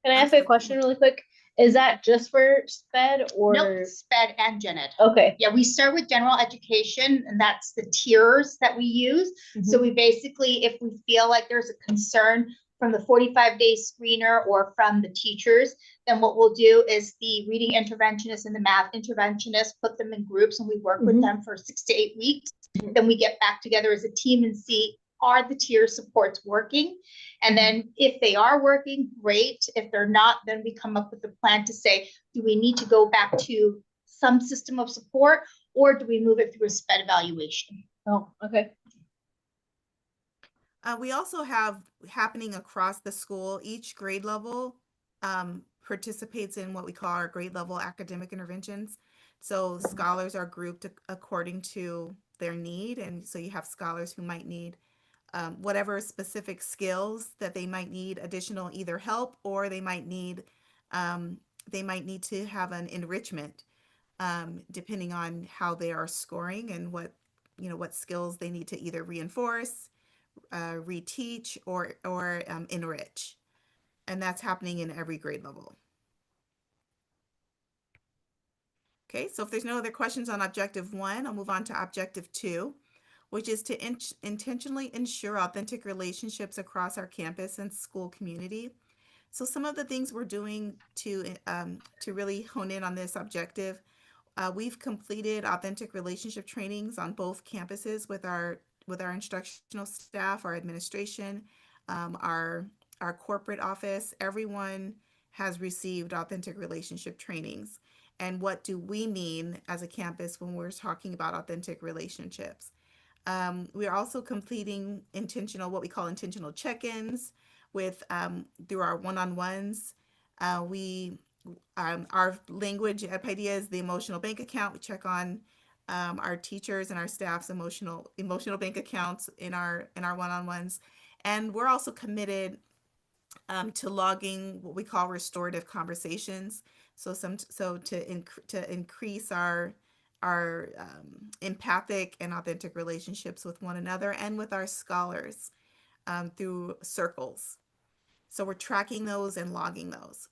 ask a question really quick? Is that just for SPED or? Nope, SPED and gen ed. Okay. Yeah, we start with general education, and that's the tiers that we use. So we basically, if we feel like there's a concern from the 45-day screener or from the teachers, then what we'll do is the reading interventionist and the math interventionist put them in groups, and we work with them for 6 to 8 weeks. Then we get back together as a team and see, are the tier supports working? And then if they are working, great. If they're not, then we come up with a plan to say, do we need to go back to some system of support, or do we move it through a SPED evaluation? Oh, okay. We also have happening across the school, each grade level participates in what we call our grade level academic interventions. So scholars are grouped according to their need. And so you have scholars who might need whatever specific skills that they might need additional either help, or they might need to have an enrichment depending on how they are scoring and what skills they need to either reinforce, reteach, or enrich. And that's happening in every grade level. Okay, so if there's no other questions on objective 1, I'll move on to objective 2, which is to intentionally ensure authentic relationships across our campus and school community. So some of the things we're doing to really hone in on this objective, we've completed authentic relationship trainings on both campuses with our instructional staff, our administration, our corporate office. Everyone has received authentic relationship trainings. And what do we mean as a campus when we're talking about authentic relationships? We are also completing what we call intentional check-ins with through our one-on-ones. Our language at Paideia is the emotional bank account. We check on our teachers and our staff's emotional bank accounts in our one-on-ones, and we're also committed to logging what we call restorative conversations. So to increase our empathic and authentic relationships with one another and with our scholars through circles. So we're tracking those and logging those.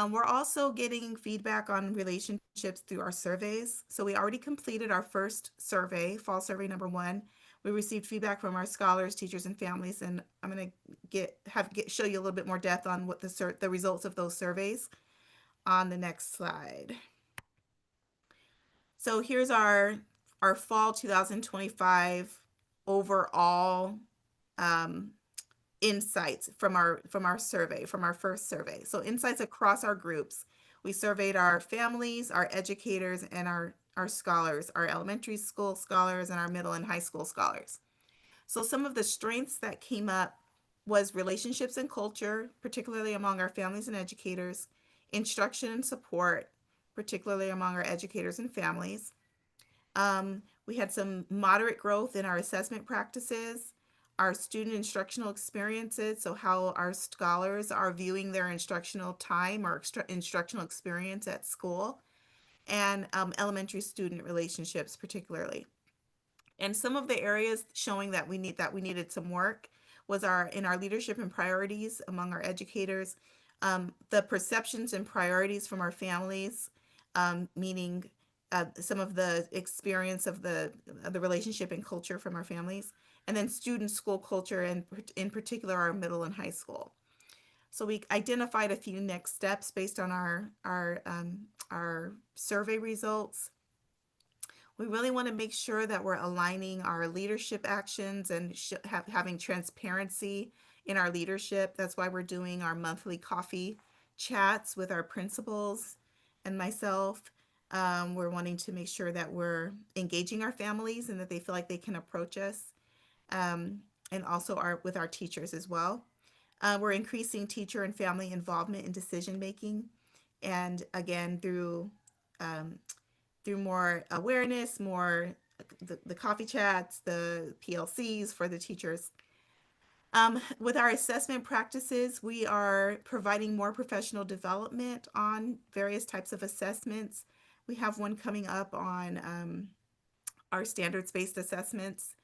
We're also getting feedback on relationships through our surveys. So we already completed our first survey, fall survey number 1. We received feedback from our scholars, teachers, and families, and I'm going to show you a little bit more depth on what the results of those surveys on the next slide. So here's our fall 2025 overall insights from our survey, from our first survey. So insights across our groups. We surveyed our families, our educators, and our scholars, our elementary school scholars and our middle and high school scholars. So some of the strengths that came up was relationships and culture, particularly among our families and educators, instruction and support, particularly among our educators and families. We had some moderate growth in our assessment practices, our student instructional experiences, so how our scholars are viewing their instructional time or instructional experience at school, and elementary student relationships particularly. And some of the areas showing that we needed some work was in our leadership and priorities among our educators, the perceptions and priorities from our families, meaning some of the experience of the relationship and culture from our families, and then student school culture, and in particular our middle and high school. So we identified a few next steps based on our survey results. We really want to make sure that we're aligning our leadership actions and having transparency in our leadership. That's why we're doing our monthly coffee chats with our principals and myself. We're wanting to make sure that we're engaging our families and that they feel like they can approach us, and also with our teachers as well. We're increasing teacher and family involvement in decision making, and again through more awareness, more the coffee chats, the PLCs for the teachers. With our assessment practices, we are providing more professional development on various types of assessments. We have one coming up on our standards-based assessments,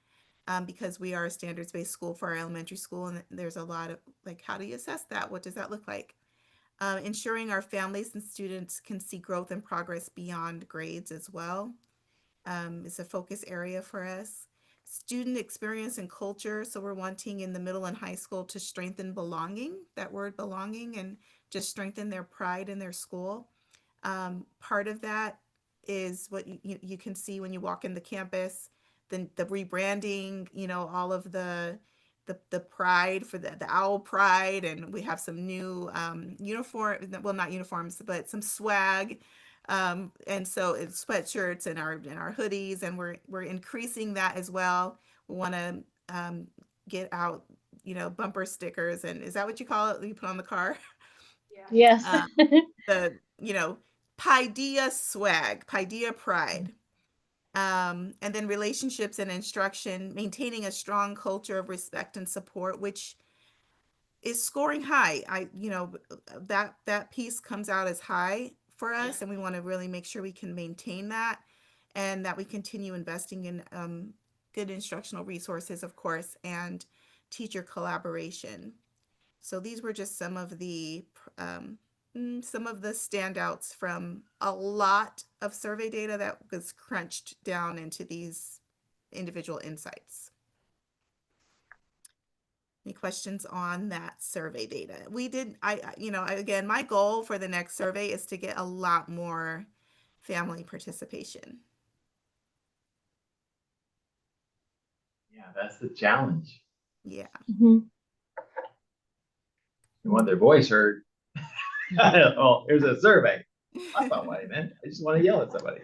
because we are a standards-based school for our elementary school, and there's a lot of like, how do you assess that? What does that look like? Ensuring our families and students can see growth and progress beyond grades as well, is a focus area for us. Student experience and culture. So we're wanting in the middle and high school to strengthen belonging, that word belonging, and just strengthen their pride in their school. Part of that is what you can see when you walk in the campus, the rebranding, all of the pride for the owl pride, and we have some new uniform, well, not uniforms, but some swag, and so it's sweatshirts and our hoodies, and we're increasing that as well. We want to get out bumper stickers, and is that what you call it, you put on the car? Yes. The Paideia swag, Paideia pride. And then relationships and instruction, maintaining a strong culture of respect and support, which is scoring high. That piece comes out as high for us, and we want to really make sure we can maintain that, and that we continue investing in good instructional resources, of course, and teacher collaboration. So these were just some of the standouts from a lot of survey data that was crunched down into these individual insights. Any questions on that survey data? Again, my goal for the next survey is to get a lot more family participation. Yeah, that's the challenge. Yeah. Mhm. They want their voice heard. Oh, here's a survey. That's not what I meant. I just want to yell at somebody.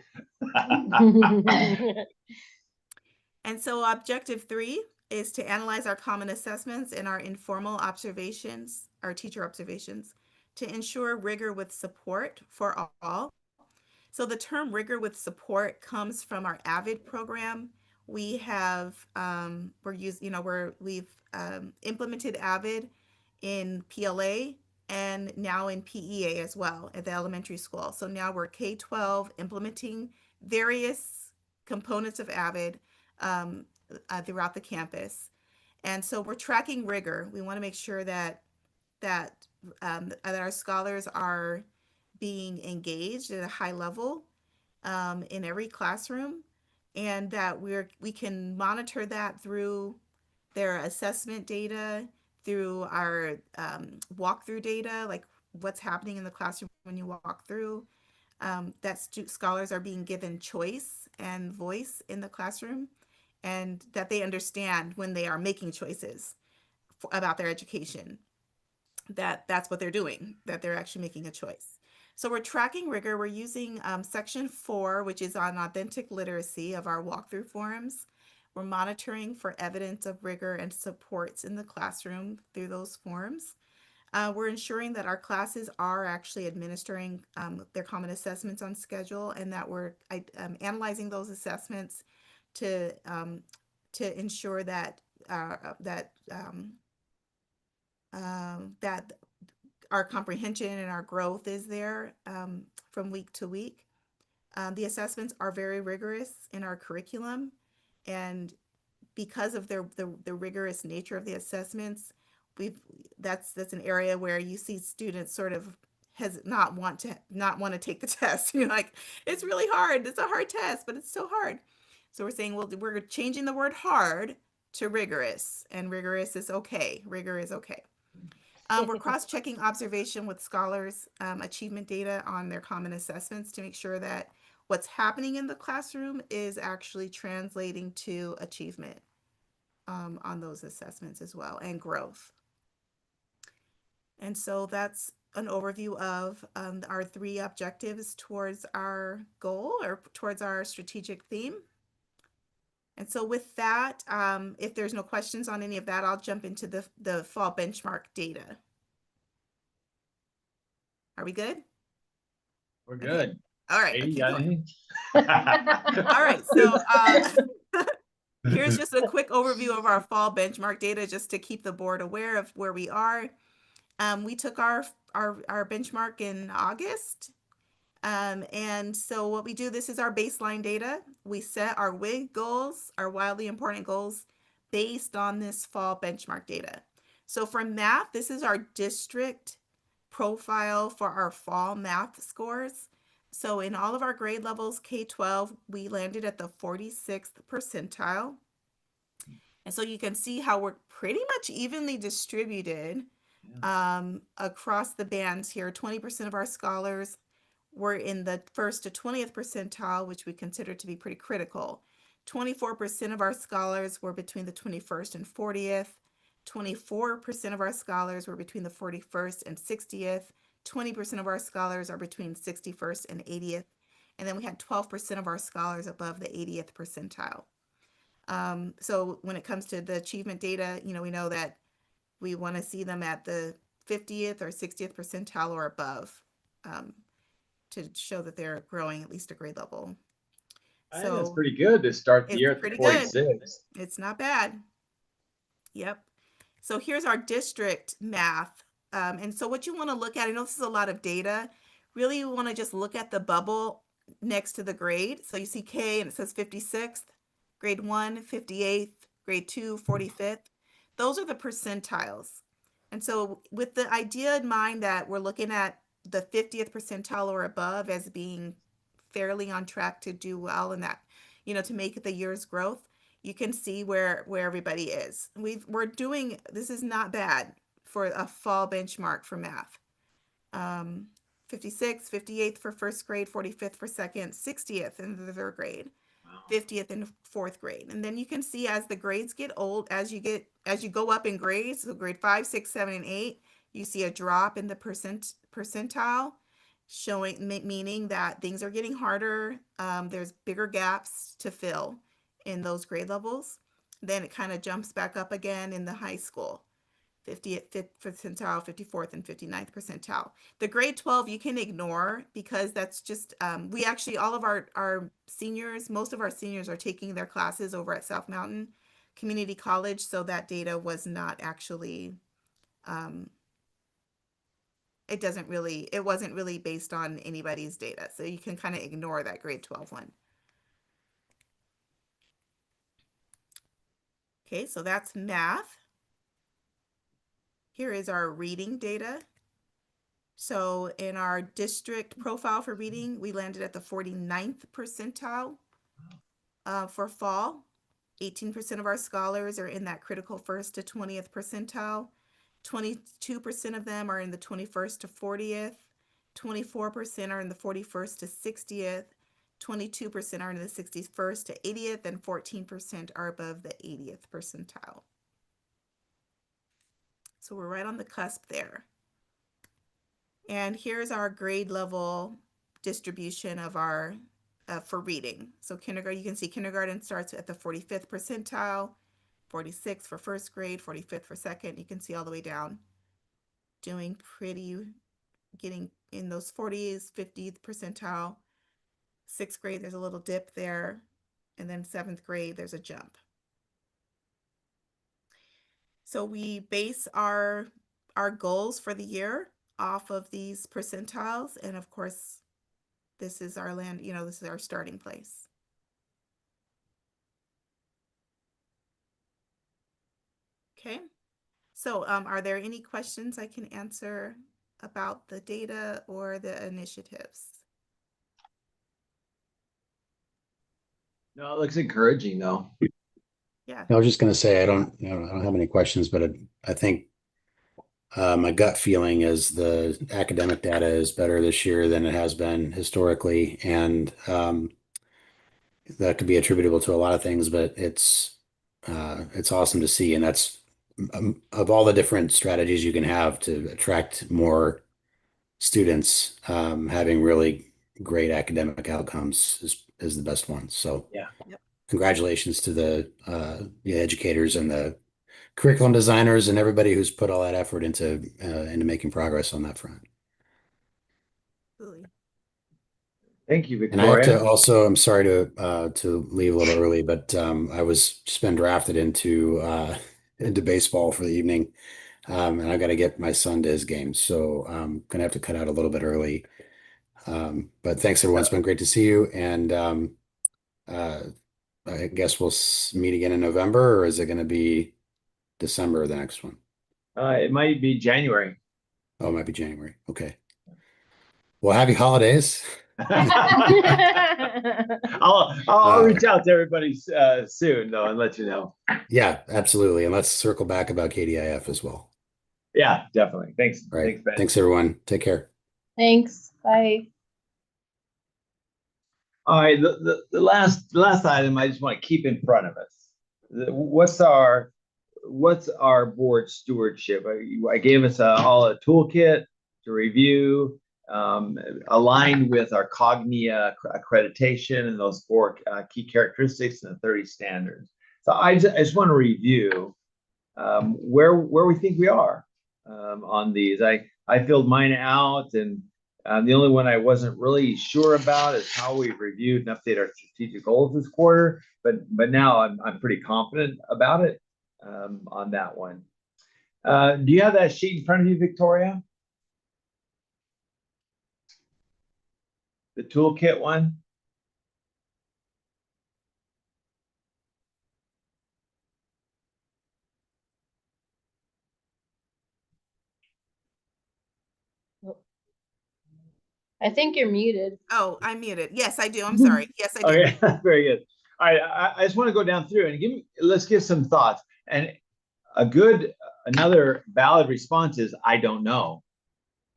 And so objective 3 is to analyze our common assessments and our informal observations, our teacher observations, to ensure rigor with support for all. So the term rigor with support comes from our AVID program. We have we've implemented AVID in PLA and now in PEA as well at the elementary school. So now we're K-12 implementing various components of AVID throughout the campus. And so we're tracking rigor. We want to make sure that our scholars are being engaged at a high level in every classroom, and that we can monitor that through their assessment data, through our walkthrough data, like what's happening in the classroom when you walk through, that scholars are being given choice and voice in the classroom, and that they understand when they are making choices about their education, that's what they're doing, that they're actually making a choice. So we're tracking rigor. We're using section 4, which is on authentic literacy of our walkthrough forums. We're monitoring for evidence of rigor and supports in the classroom through those forums. We're ensuring that our classes are actually administering their common assessments on schedule, and that we're analyzing those assessments to ensure that that our comprehension and our growth is there from week to week. The assessments are very rigorous in our curriculum, and because of the rigorous nature of the assessments, that's an area where you see students sort of not want to take the test. You're like, it's really hard. It's a hard test, but it's so hard. So we're saying, well, we're changing the word hard to rigorous, and rigorous is okay. Rigor is okay. We're cross-checking observation with scholars' achievement data on their common assessments to make sure that what's happening in the classroom is actually translating to achievement on those assessments as well, and growth. And so that's an overview of our 3 objectives towards our goal or towards our strategic theme. And so with that, if there's no questions on any of that, I'll jump into the fall benchmark data. Are we good? We're good. All right. Hey, Okay, you got cool. anything? All right. So here's just a quick overview of our fall benchmark data, just to keep the board aware of where we are. We took our benchmark in August. And so what we do, this is our baseline data. We set our WIG goals, our wildly important goals, based on this fall benchmark data. So for math, this is our district profile for our fall math scores. So in all of our grade levels, K-12, we landed at the 46th percentile. And so you can see how we're pretty much evenly distributed across the bands here. 20% of our scholars were in the 1st to 20th percentile, which we consider to be pretty critical. 24% of our scholars were between the 21st and 40th. 24% of our scholars were between the 41st and 60th. 20% of our scholars are between 61st and 80th. And then we had 12% of our scholars above the 80th percentile. So when it comes to the achievement data, we know that we want to see them at the 50th or 60th percentile or above to show that they're growing at least a grade level. I think that's pretty good to start the year at the 46. It's not bad. Yep. So here's our district math. And so what you want to look at, I know this is a lot of data, really you want to just look at the bubble next to the grade. So you see K and it says 56th, grade 1, 58th, grade 2, 45th. Those are the percentiles. And so with the idea in mind that we're looking at the 50th percentile or above as being fairly on track to do well in that, to make the year's growth, you can see where everybody is. This is not bad for a fall benchmark for math. 56th, 58th for 1st grade, 45th for 2nd, 60th in the 3rd grade. 50th in 4th grade. And then you can see as the grades get old, as you go up in grades, so grade 5, 6, 7, and 8, you see a drop in the percentile, meaning that things are getting harder. There's bigger gaps to fill in those grade levels. Then it kind of jumps back up again in the high school. 50th percentile, 54th, and 59th percentile. The grade 12 you can ignore because that's just, we actually, all of our seniors, most of our seniors are taking their classes over at South Mountain Community College, so that data was not actually, it wasn't really based on anybody's data. So you can kind of ignore that grade 12 one. Okay, so that's math. Here is our reading data. So in our district profile for reading, we landed at the 49th percentile for fall. 18% of our scholars are in that critical 1st to 20th percentile. 22% of them are in the 21st to 40th. 24% are in the 41st to 60th. 22% are in the 61st to 80th, and 14% are above the 80th percentile. So we're right on the cusp there. And here's our grade level distribution of our for reading. So kindergarten, you can see kindergarten starts at the 45th percentile, 46th for 1st grade, 45th for 2nd. You can see all the way down, doing pretty, getting in those 40s, 50th percentile. 6th grade, there's a little dip there. And then 7th grade, there's a jump. So we base our goals for the year off of these percentiles. And of course, this is our this is our starting place. Okay. So are there any questions I can answer about the data or the initiatives? No, it looks encouraging though. Yeah. I was just going to say, I don't have any questions, but I think my gut feeling is the academic data is better this year than it has been historically. And that could be attributable to a lot of things, but it's awesome to see. And that's of all the different strategies you can have to attract more students having really great academic outcomes is the best one. So Yeah. Yep. congratulations to the educators and the curriculum designers and everybody who's put all that effort into making progress on that front. Absolutely. Thank you, And I have to Victoria. also, I'm sorry to leave a little early, but I was just been drafted into baseball for the evening. And I've got to get my son to his game. So I'm gonna have to cut out a little bit early. But thanks everyone. It's been great to see you. And uh, I guess we'll meet again in November, or is it going to be December the next one? It might be January. Oh, it might be January. Okay. Well, happy holidays. I'll reach out to everybody soon though and let you know. Yeah, absolutely. And let's circle back about KDIF as well. Yeah, definitely. Thanks. All right. Thanks, Ben. Thanks everyone. Take care. Thanks. Bye. All right, the last item I just want to keep in front of us. What's our board stewardship? I gave us all a toolkit to review, aligned with our Cognia accreditation and those 4 key characteristics and the 30 standards. So I just want to review where we think we are on these. I filled mine out, and the only one I wasn't really sure about is how we've reviewed and updated our strategic goals this quarter. But now I'm pretty confident about it on that one. Do you have that sheet in front of you, Victoria? The toolkit one? I think you're muted. Oh, I'm muted. Yes, I do. I'm sorry. Yes, I do. Okay, very good. All right, I just want to go down through and let's give some thoughts. And another valid response is, I don't know.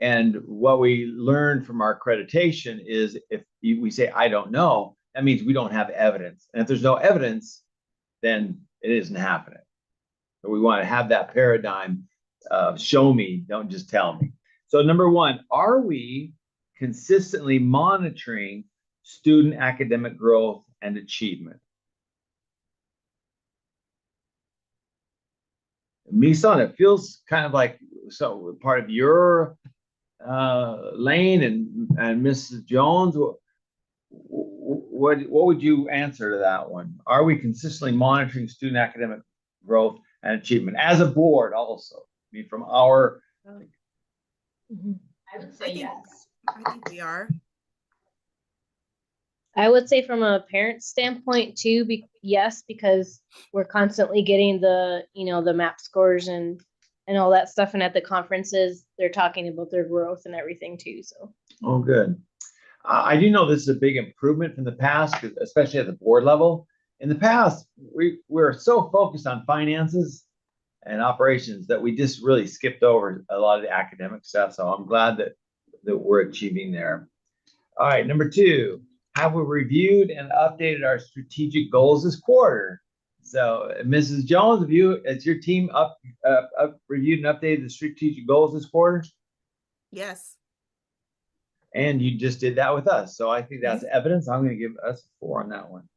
And what we learned from our accreditation is if we say, I don't know, that means we don't have evidence. And if there's no evidence, then it isn't happening. So we want to have that paradigm of show me, don't just tell me. So number one, are we consistently monitoring student academic growth and achievement? Misan, it feels kind of like part of your lane, and Mrs. Jones. What would you answer to that one? Are we consistently monitoring student academic growth and achievement as a board also? I mean, from our... I would say yes. I think we are. I would say from a parent standpoint too, yes, because we're constantly getting the MAP scores and all that stuff. And at the conferences, they're talking about their growth and everything too. So. Oh, good. I do know this is a big improvement from the past, especially at the board level. In the past, we're so focused on finances and operations that we just really skipped over a lot of the academic stuff. So I'm glad that we're achieving there. All right, number 2, have we reviewed and updated our strategic goals this quarter? So Mrs. Jones, has your team reviewed and updated the strategic goals this quarter? Yes. And you just did that with us. So I think that's evidence. I'm going to give us a 4 on that one.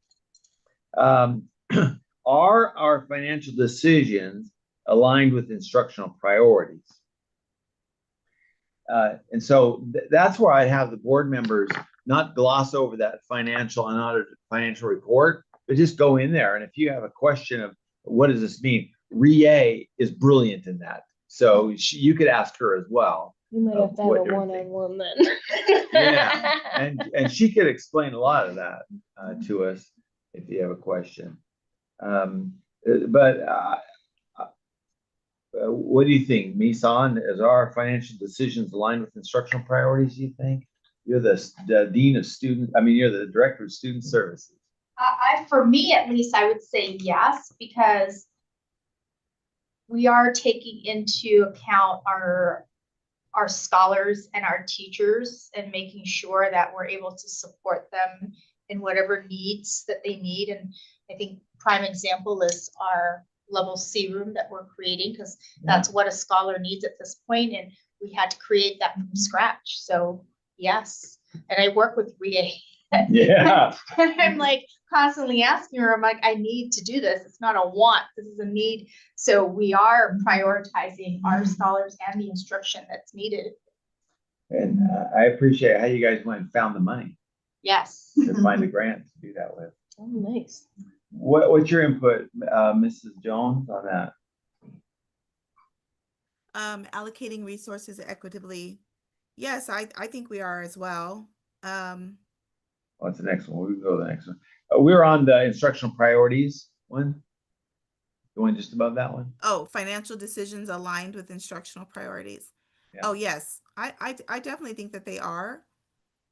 Are our financial decisions aligned with instructional priorities? And so that's where I have the board members not gloss over that unaudited financial report, but just go in there. And if you have a question of what does this mean, Rie is brilliant in that. So you could ask her as well. You might have to have a one-on-one then. Yeah, and she could explain a lot of that to us if you have a question. What do you think, Misan? Is our financial decisions aligned with instructional priorities, you think? You're the dean of student. I mean, you're the director of student services. For me, at least, I would say yes, because we are taking into account our scholars and our teachers and making sure that we're able to support them in whatever needs that they need. And I think prime example is our level C room that we're creating, because that's what a scholar needs at this point. And we had to create that from scratch. So yes, and I work with REA. Yeah. And I'm like constantly asking her, I'm like, I need to do this. It's not a want, this is a need. So we are prioritizing our scholars and the instruction that's needed. And I appreciate how you guys went and found the money Yes. to find a grant to do that with. Oh, nice. What's your input, Mrs. Jones, on that? Allocating resources equitably. Yes, I think we are as well. What's the next one? We can go to the next one. We're on the instructional priorities one. The one just above that one. Oh, financial decisions aligned with instructional priorities. Yeah. Oh, yes, I definitely think that they are.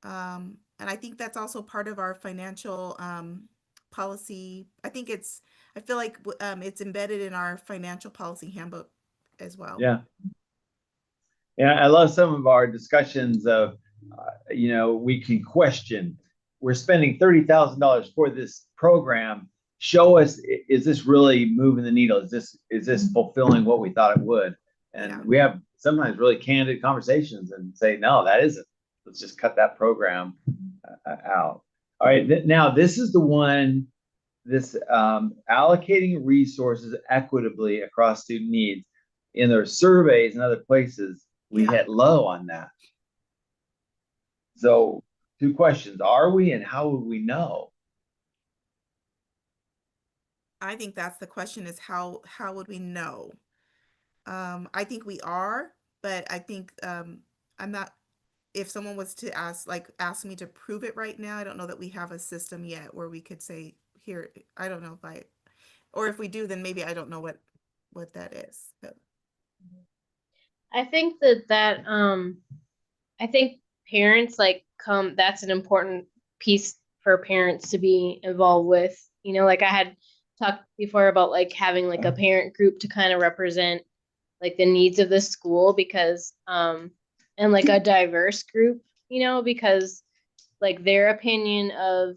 And I think that's also part of our financial policy. I feel like it's embedded in our financial policy handbook as well. Yeah. Yeah, I love some of our discussions of, we can question. We're spending $30,000 for this program. Show us, is this really moving the needle? Is this fulfilling what we thought it would? And Yeah. we have sometimes really candid conversations and say, no, that isn't. Let's just cut that program out. All right, now this is the one. This allocating resources equitably across student needs. In their surveys and other places, we hit low on that. So 2 questions: are we, and how would we know? I think that's the question, is how would we know? I think we are, but I think I'm not, if someone was to ask me to prove it right now, I don't know that we have a system yet where we could say, here, I don't know or if we do, then maybe I don't know what that is. But I think I think parents that's an important piece for parents to be involved with. Like I had talked before about like having like a parent group to kind of represent like the needs of the school, because and like a diverse group, because like their opinion of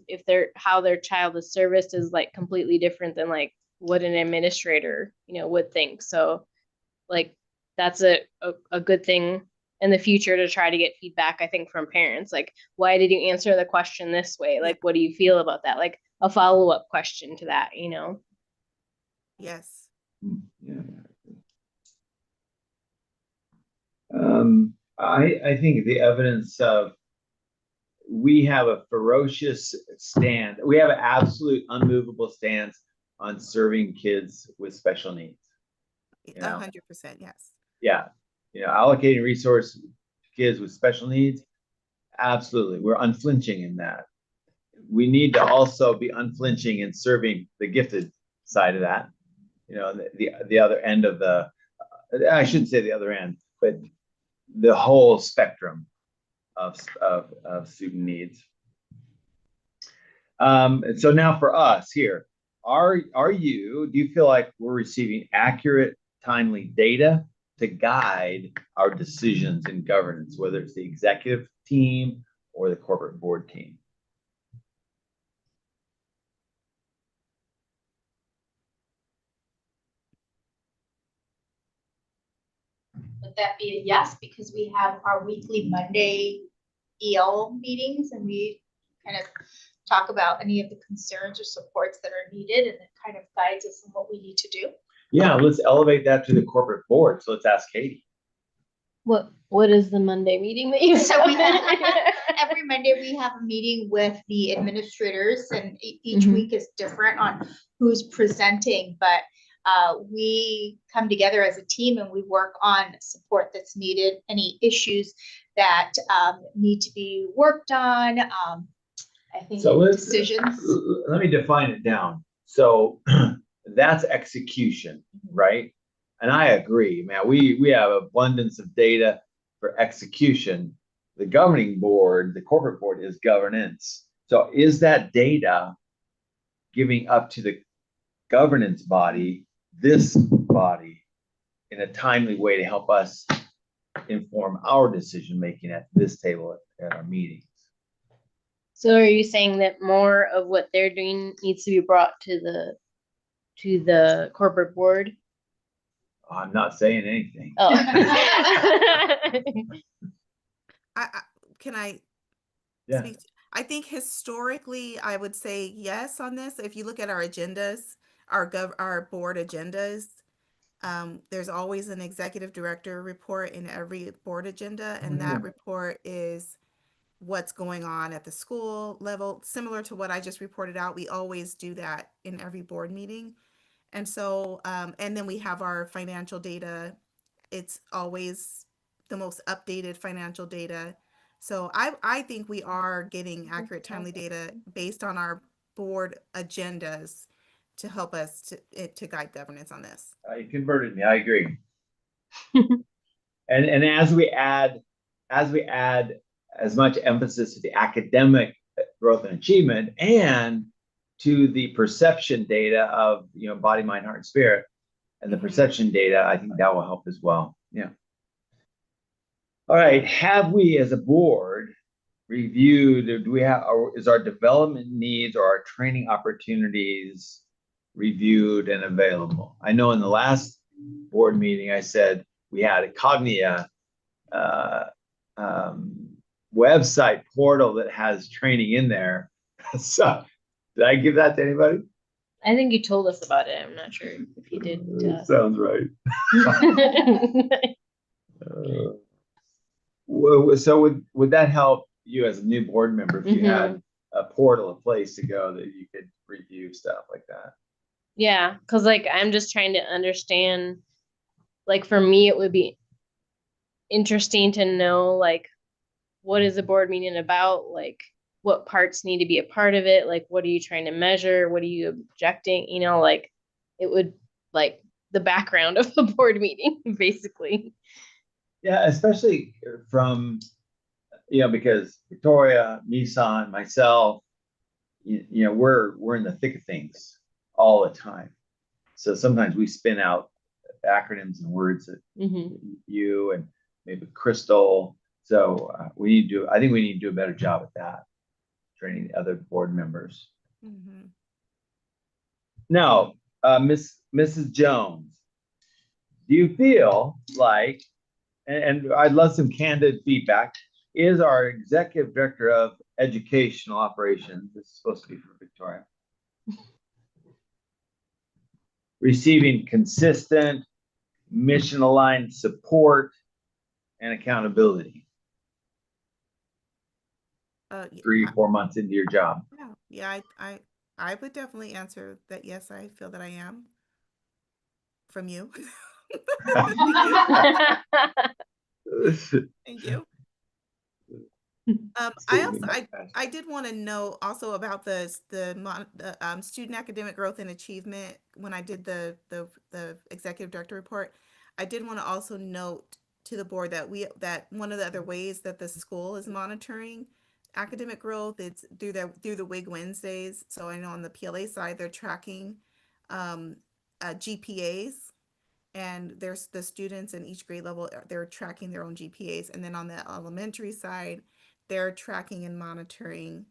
how their child is serviced is like completely different than like what an administrator, would think. So like that's a good thing in the future to try to get feedback, I think, from parents. Like, why did you answer the question this way? Like, what do you feel about that? Like a follow-up question to that, yes. Yeah. I think the evidence of, we have a ferocious stand. We have an absolute unmovable stance on serving kids with special needs. 100%, yes. Yeah. Allocating resources to kids with special needs. Absolutely. We're unflinching in that. We need to also be unflinching in serving the gifted side of that. The other end of I shouldn't say the other end, but the whole spectrum of student needs. And so now for us here, do you feel like we're receiving accurate, timely data to guide our decisions in governance, whether it's the executive team or the corporate board team? Would that be a yes? Because we have our weekly Monday EL meetings and we kind of talk about any of the concerns or supports that are needed, and it kind of guides us in what we need to do. Yeah, let's elevate that to the corporate board. So let's ask Katie. What is the Monday meeting that you So every Monday we have a meeting with the administrators, and each week is different on who's presenting, but we come together as a team and we work on support that's needed, any issues that need to be worked on. I think decisions. Let me define it down. So that's execution, right? And I agree, man. We have abundance of data for execution. The governing board, the corporate board, is governance. So is that data giving up to the governance body, this body, in a timely way to help us inform our decision making at this table at our meetings? So are you saying that more of what they're doing needs to be brought to the corporate board? I'm not saying anything. Oh. Can I Yeah. speak? I think historically, I would say yes on this. If you look at our agendas, our board agendas, there's always an executive director report in every board agenda, and that report is what's going on at the school level, similar to what I just reported out. We always do that in every board meeting. And so, and then we have our financial data. It's always the most updated financial data. So I think we are getting accurate, timely data based on our board agendas to help us to guide governance on this. You converted me. I agree. And as we add as much emphasis to the academic growth and achievement and to the perception data of, you know, body, mind, heart, and spirit, and the perception data, I think that will help as well. Yeah. All right. Have we as a board reviewed, or do we have, or is our development needs or our training opportunities reviewed and available? I know in the last board meeting, I said we had a Cognia website portal that has training in there. So did I give that to anybody? I think you told us about it. I'm not sure if you did. Sounds right. So would that help you as a new board member if you had a portal, a place to go that you could review stuff like that? Yeah, because like I'm just trying to understand, like for me, it would be interesting to know like what is the board meeting about, like what parts need to be a part of it, like what are you trying to measure, what are you objecting, you know, like it would like the background of a board meeting basically. Yeah, especially from, you know, because Victoria, Nissan, myself, you know, we're in the thick of things all the time. So sometimes we spin out acronyms and words that you and maybe Crystal. So we need to I think we need to do a better job at that, training the other board members. Now, Mrs. Jones, do you feel like, and I'd love some candid feedback, is our executive director of educational operations, this is supposed to be for Victoria, receiving consistent, mission-aligned support and accountability? 3-4 months into your job. Yeah, I would definitely answer that. Yes, I feel that I am. From you. Thank you. I did want to know also about the student academic growth and achievement. When I did the executive director report, I did want to also note to the board that one of the other ways that the school is monitoring academic growth, it's through the WIG Wednesdays. So I know on the PLA side they're tracking GPAs, and there's the students in each grade level, they're tracking their own GPAs, and then on the elementary side they're tracking and monitoring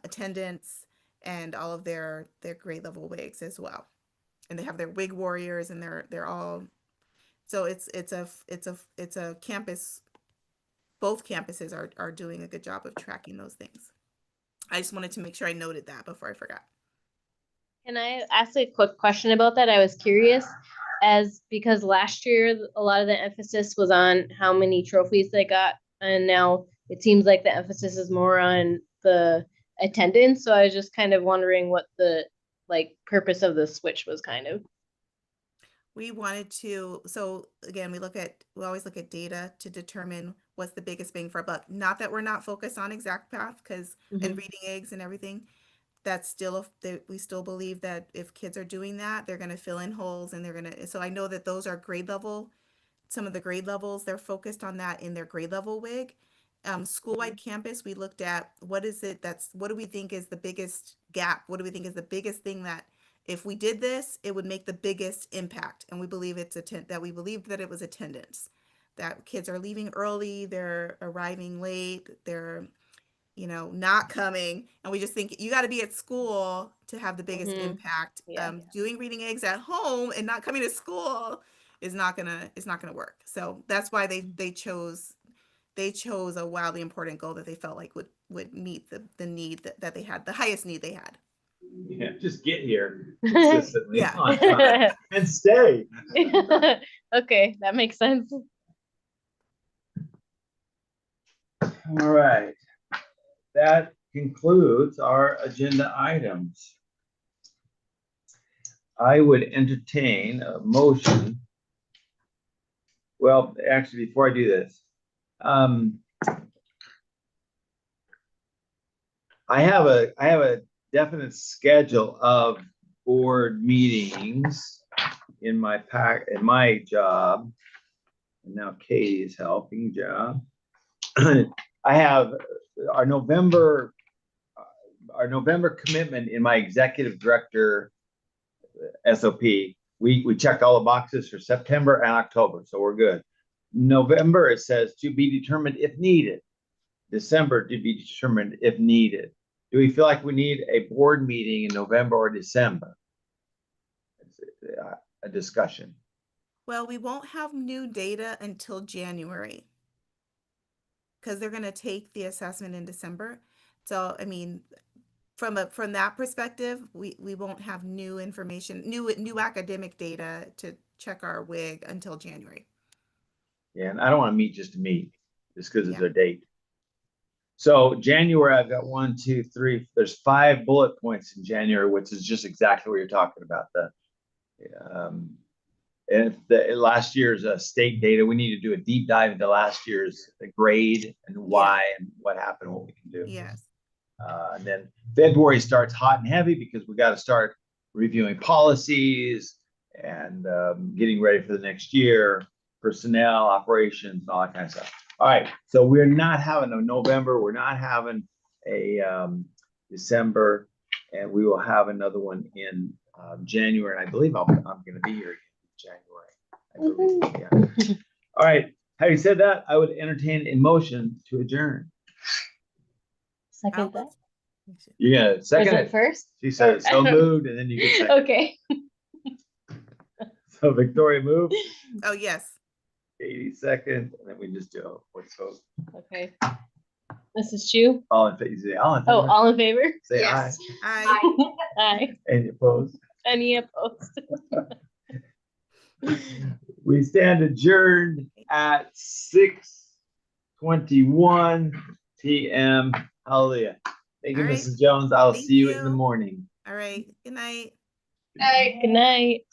attendance and all of their grade level WIGs as well. And they have their WIG warriors, and they're all, so it's a campus. Both campuses are doing a good job of tracking those things. I just wanted to make sure I noted that before I forgot. Can I ask a quick question about that? I was curious, because last year a lot of the emphasis was on how many trophies they got, and now it seems like the emphasis is more on the attendance. So I was just kind of wondering what the like purpose of the switch was kind of. We wanted to, so again, we always look at data to determine what's the biggest bang for a buck. Not that we're not focused on exact path, because and reading eggs and everything, that's still, we still believe that if kids are doing that, they're going to fill in holes, and so I know that those are grade level, some of the grade levels, they're focused on that in their grade level WIG. School-wide campus, we looked at what do we think is the biggest gap? What do we think is the biggest thing that if we did this, it would make the biggest impact? And we believe we believed that it was attendance, that kids are leaving early, they're arriving late, they're, you know, not coming. And we just think you got to be at school to have the biggest impact. Doing reading eggs at home and not coming to school, is not gonna work. So that's why they chose a wildly important goal that they felt like would meet the need that they had, the highest need they had. Yeah, just get here consistently Yeah. on time and stay. Okay, that makes sense. All right. That concludes our agenda items. I would entertain a motion. Well, actually, before I do this, I have a definite schedule of board meetings in my job. And now Katie's helping job. I have our November commitment in my executive director SOP. We checked all the boxes for September and October, so we're good. November, it says to be determined if needed. December, to be determined if needed. Do we feel like we need a board meeting in November or December? It's a discussion. Well, we won't have new data until January because they're going to take the assessment in December. So, I mean, from that perspective, we won't have new information, new academic data to check our WIG until January. Yeah, and I don't want to meet just to meet, just because it's Yeah. a date. So January, I've got 1, 2, 3. There's 5 bullet points in January, which is just exactly what you're talking about. And the last year's state data, we need to do a deep dive into last year's grade and why and what happened, what we can do. Yes. And then February starts hot and heavy because we got to start reviewing policies and getting ready for the next year, personnel, operations, and all that kind of stuff. All right, so we're not having a November, we're not having a December, and we will have another one in January. And I believe I'm going to be here in January. I believe, yeah. All right, having said that, I would entertain a motion to adjourn. Second that. You're gonna second Was it? it first? She said so moved, and then you get second. Okay. So Victoria moved, Oh, yes. Katie second, and then we just do a voice vote. Okay. Mrs. Chu? All in favor, say all in favor. Oh, all in favor? Say Yes. I Aye. aye. Any opposed? Any opposed? We stand adjourned at 6:21 p.m. Hallelujah. Thank you, All right. Mrs. Jones. I'll Thank see you in the you. morning. All right. Good night. Good night.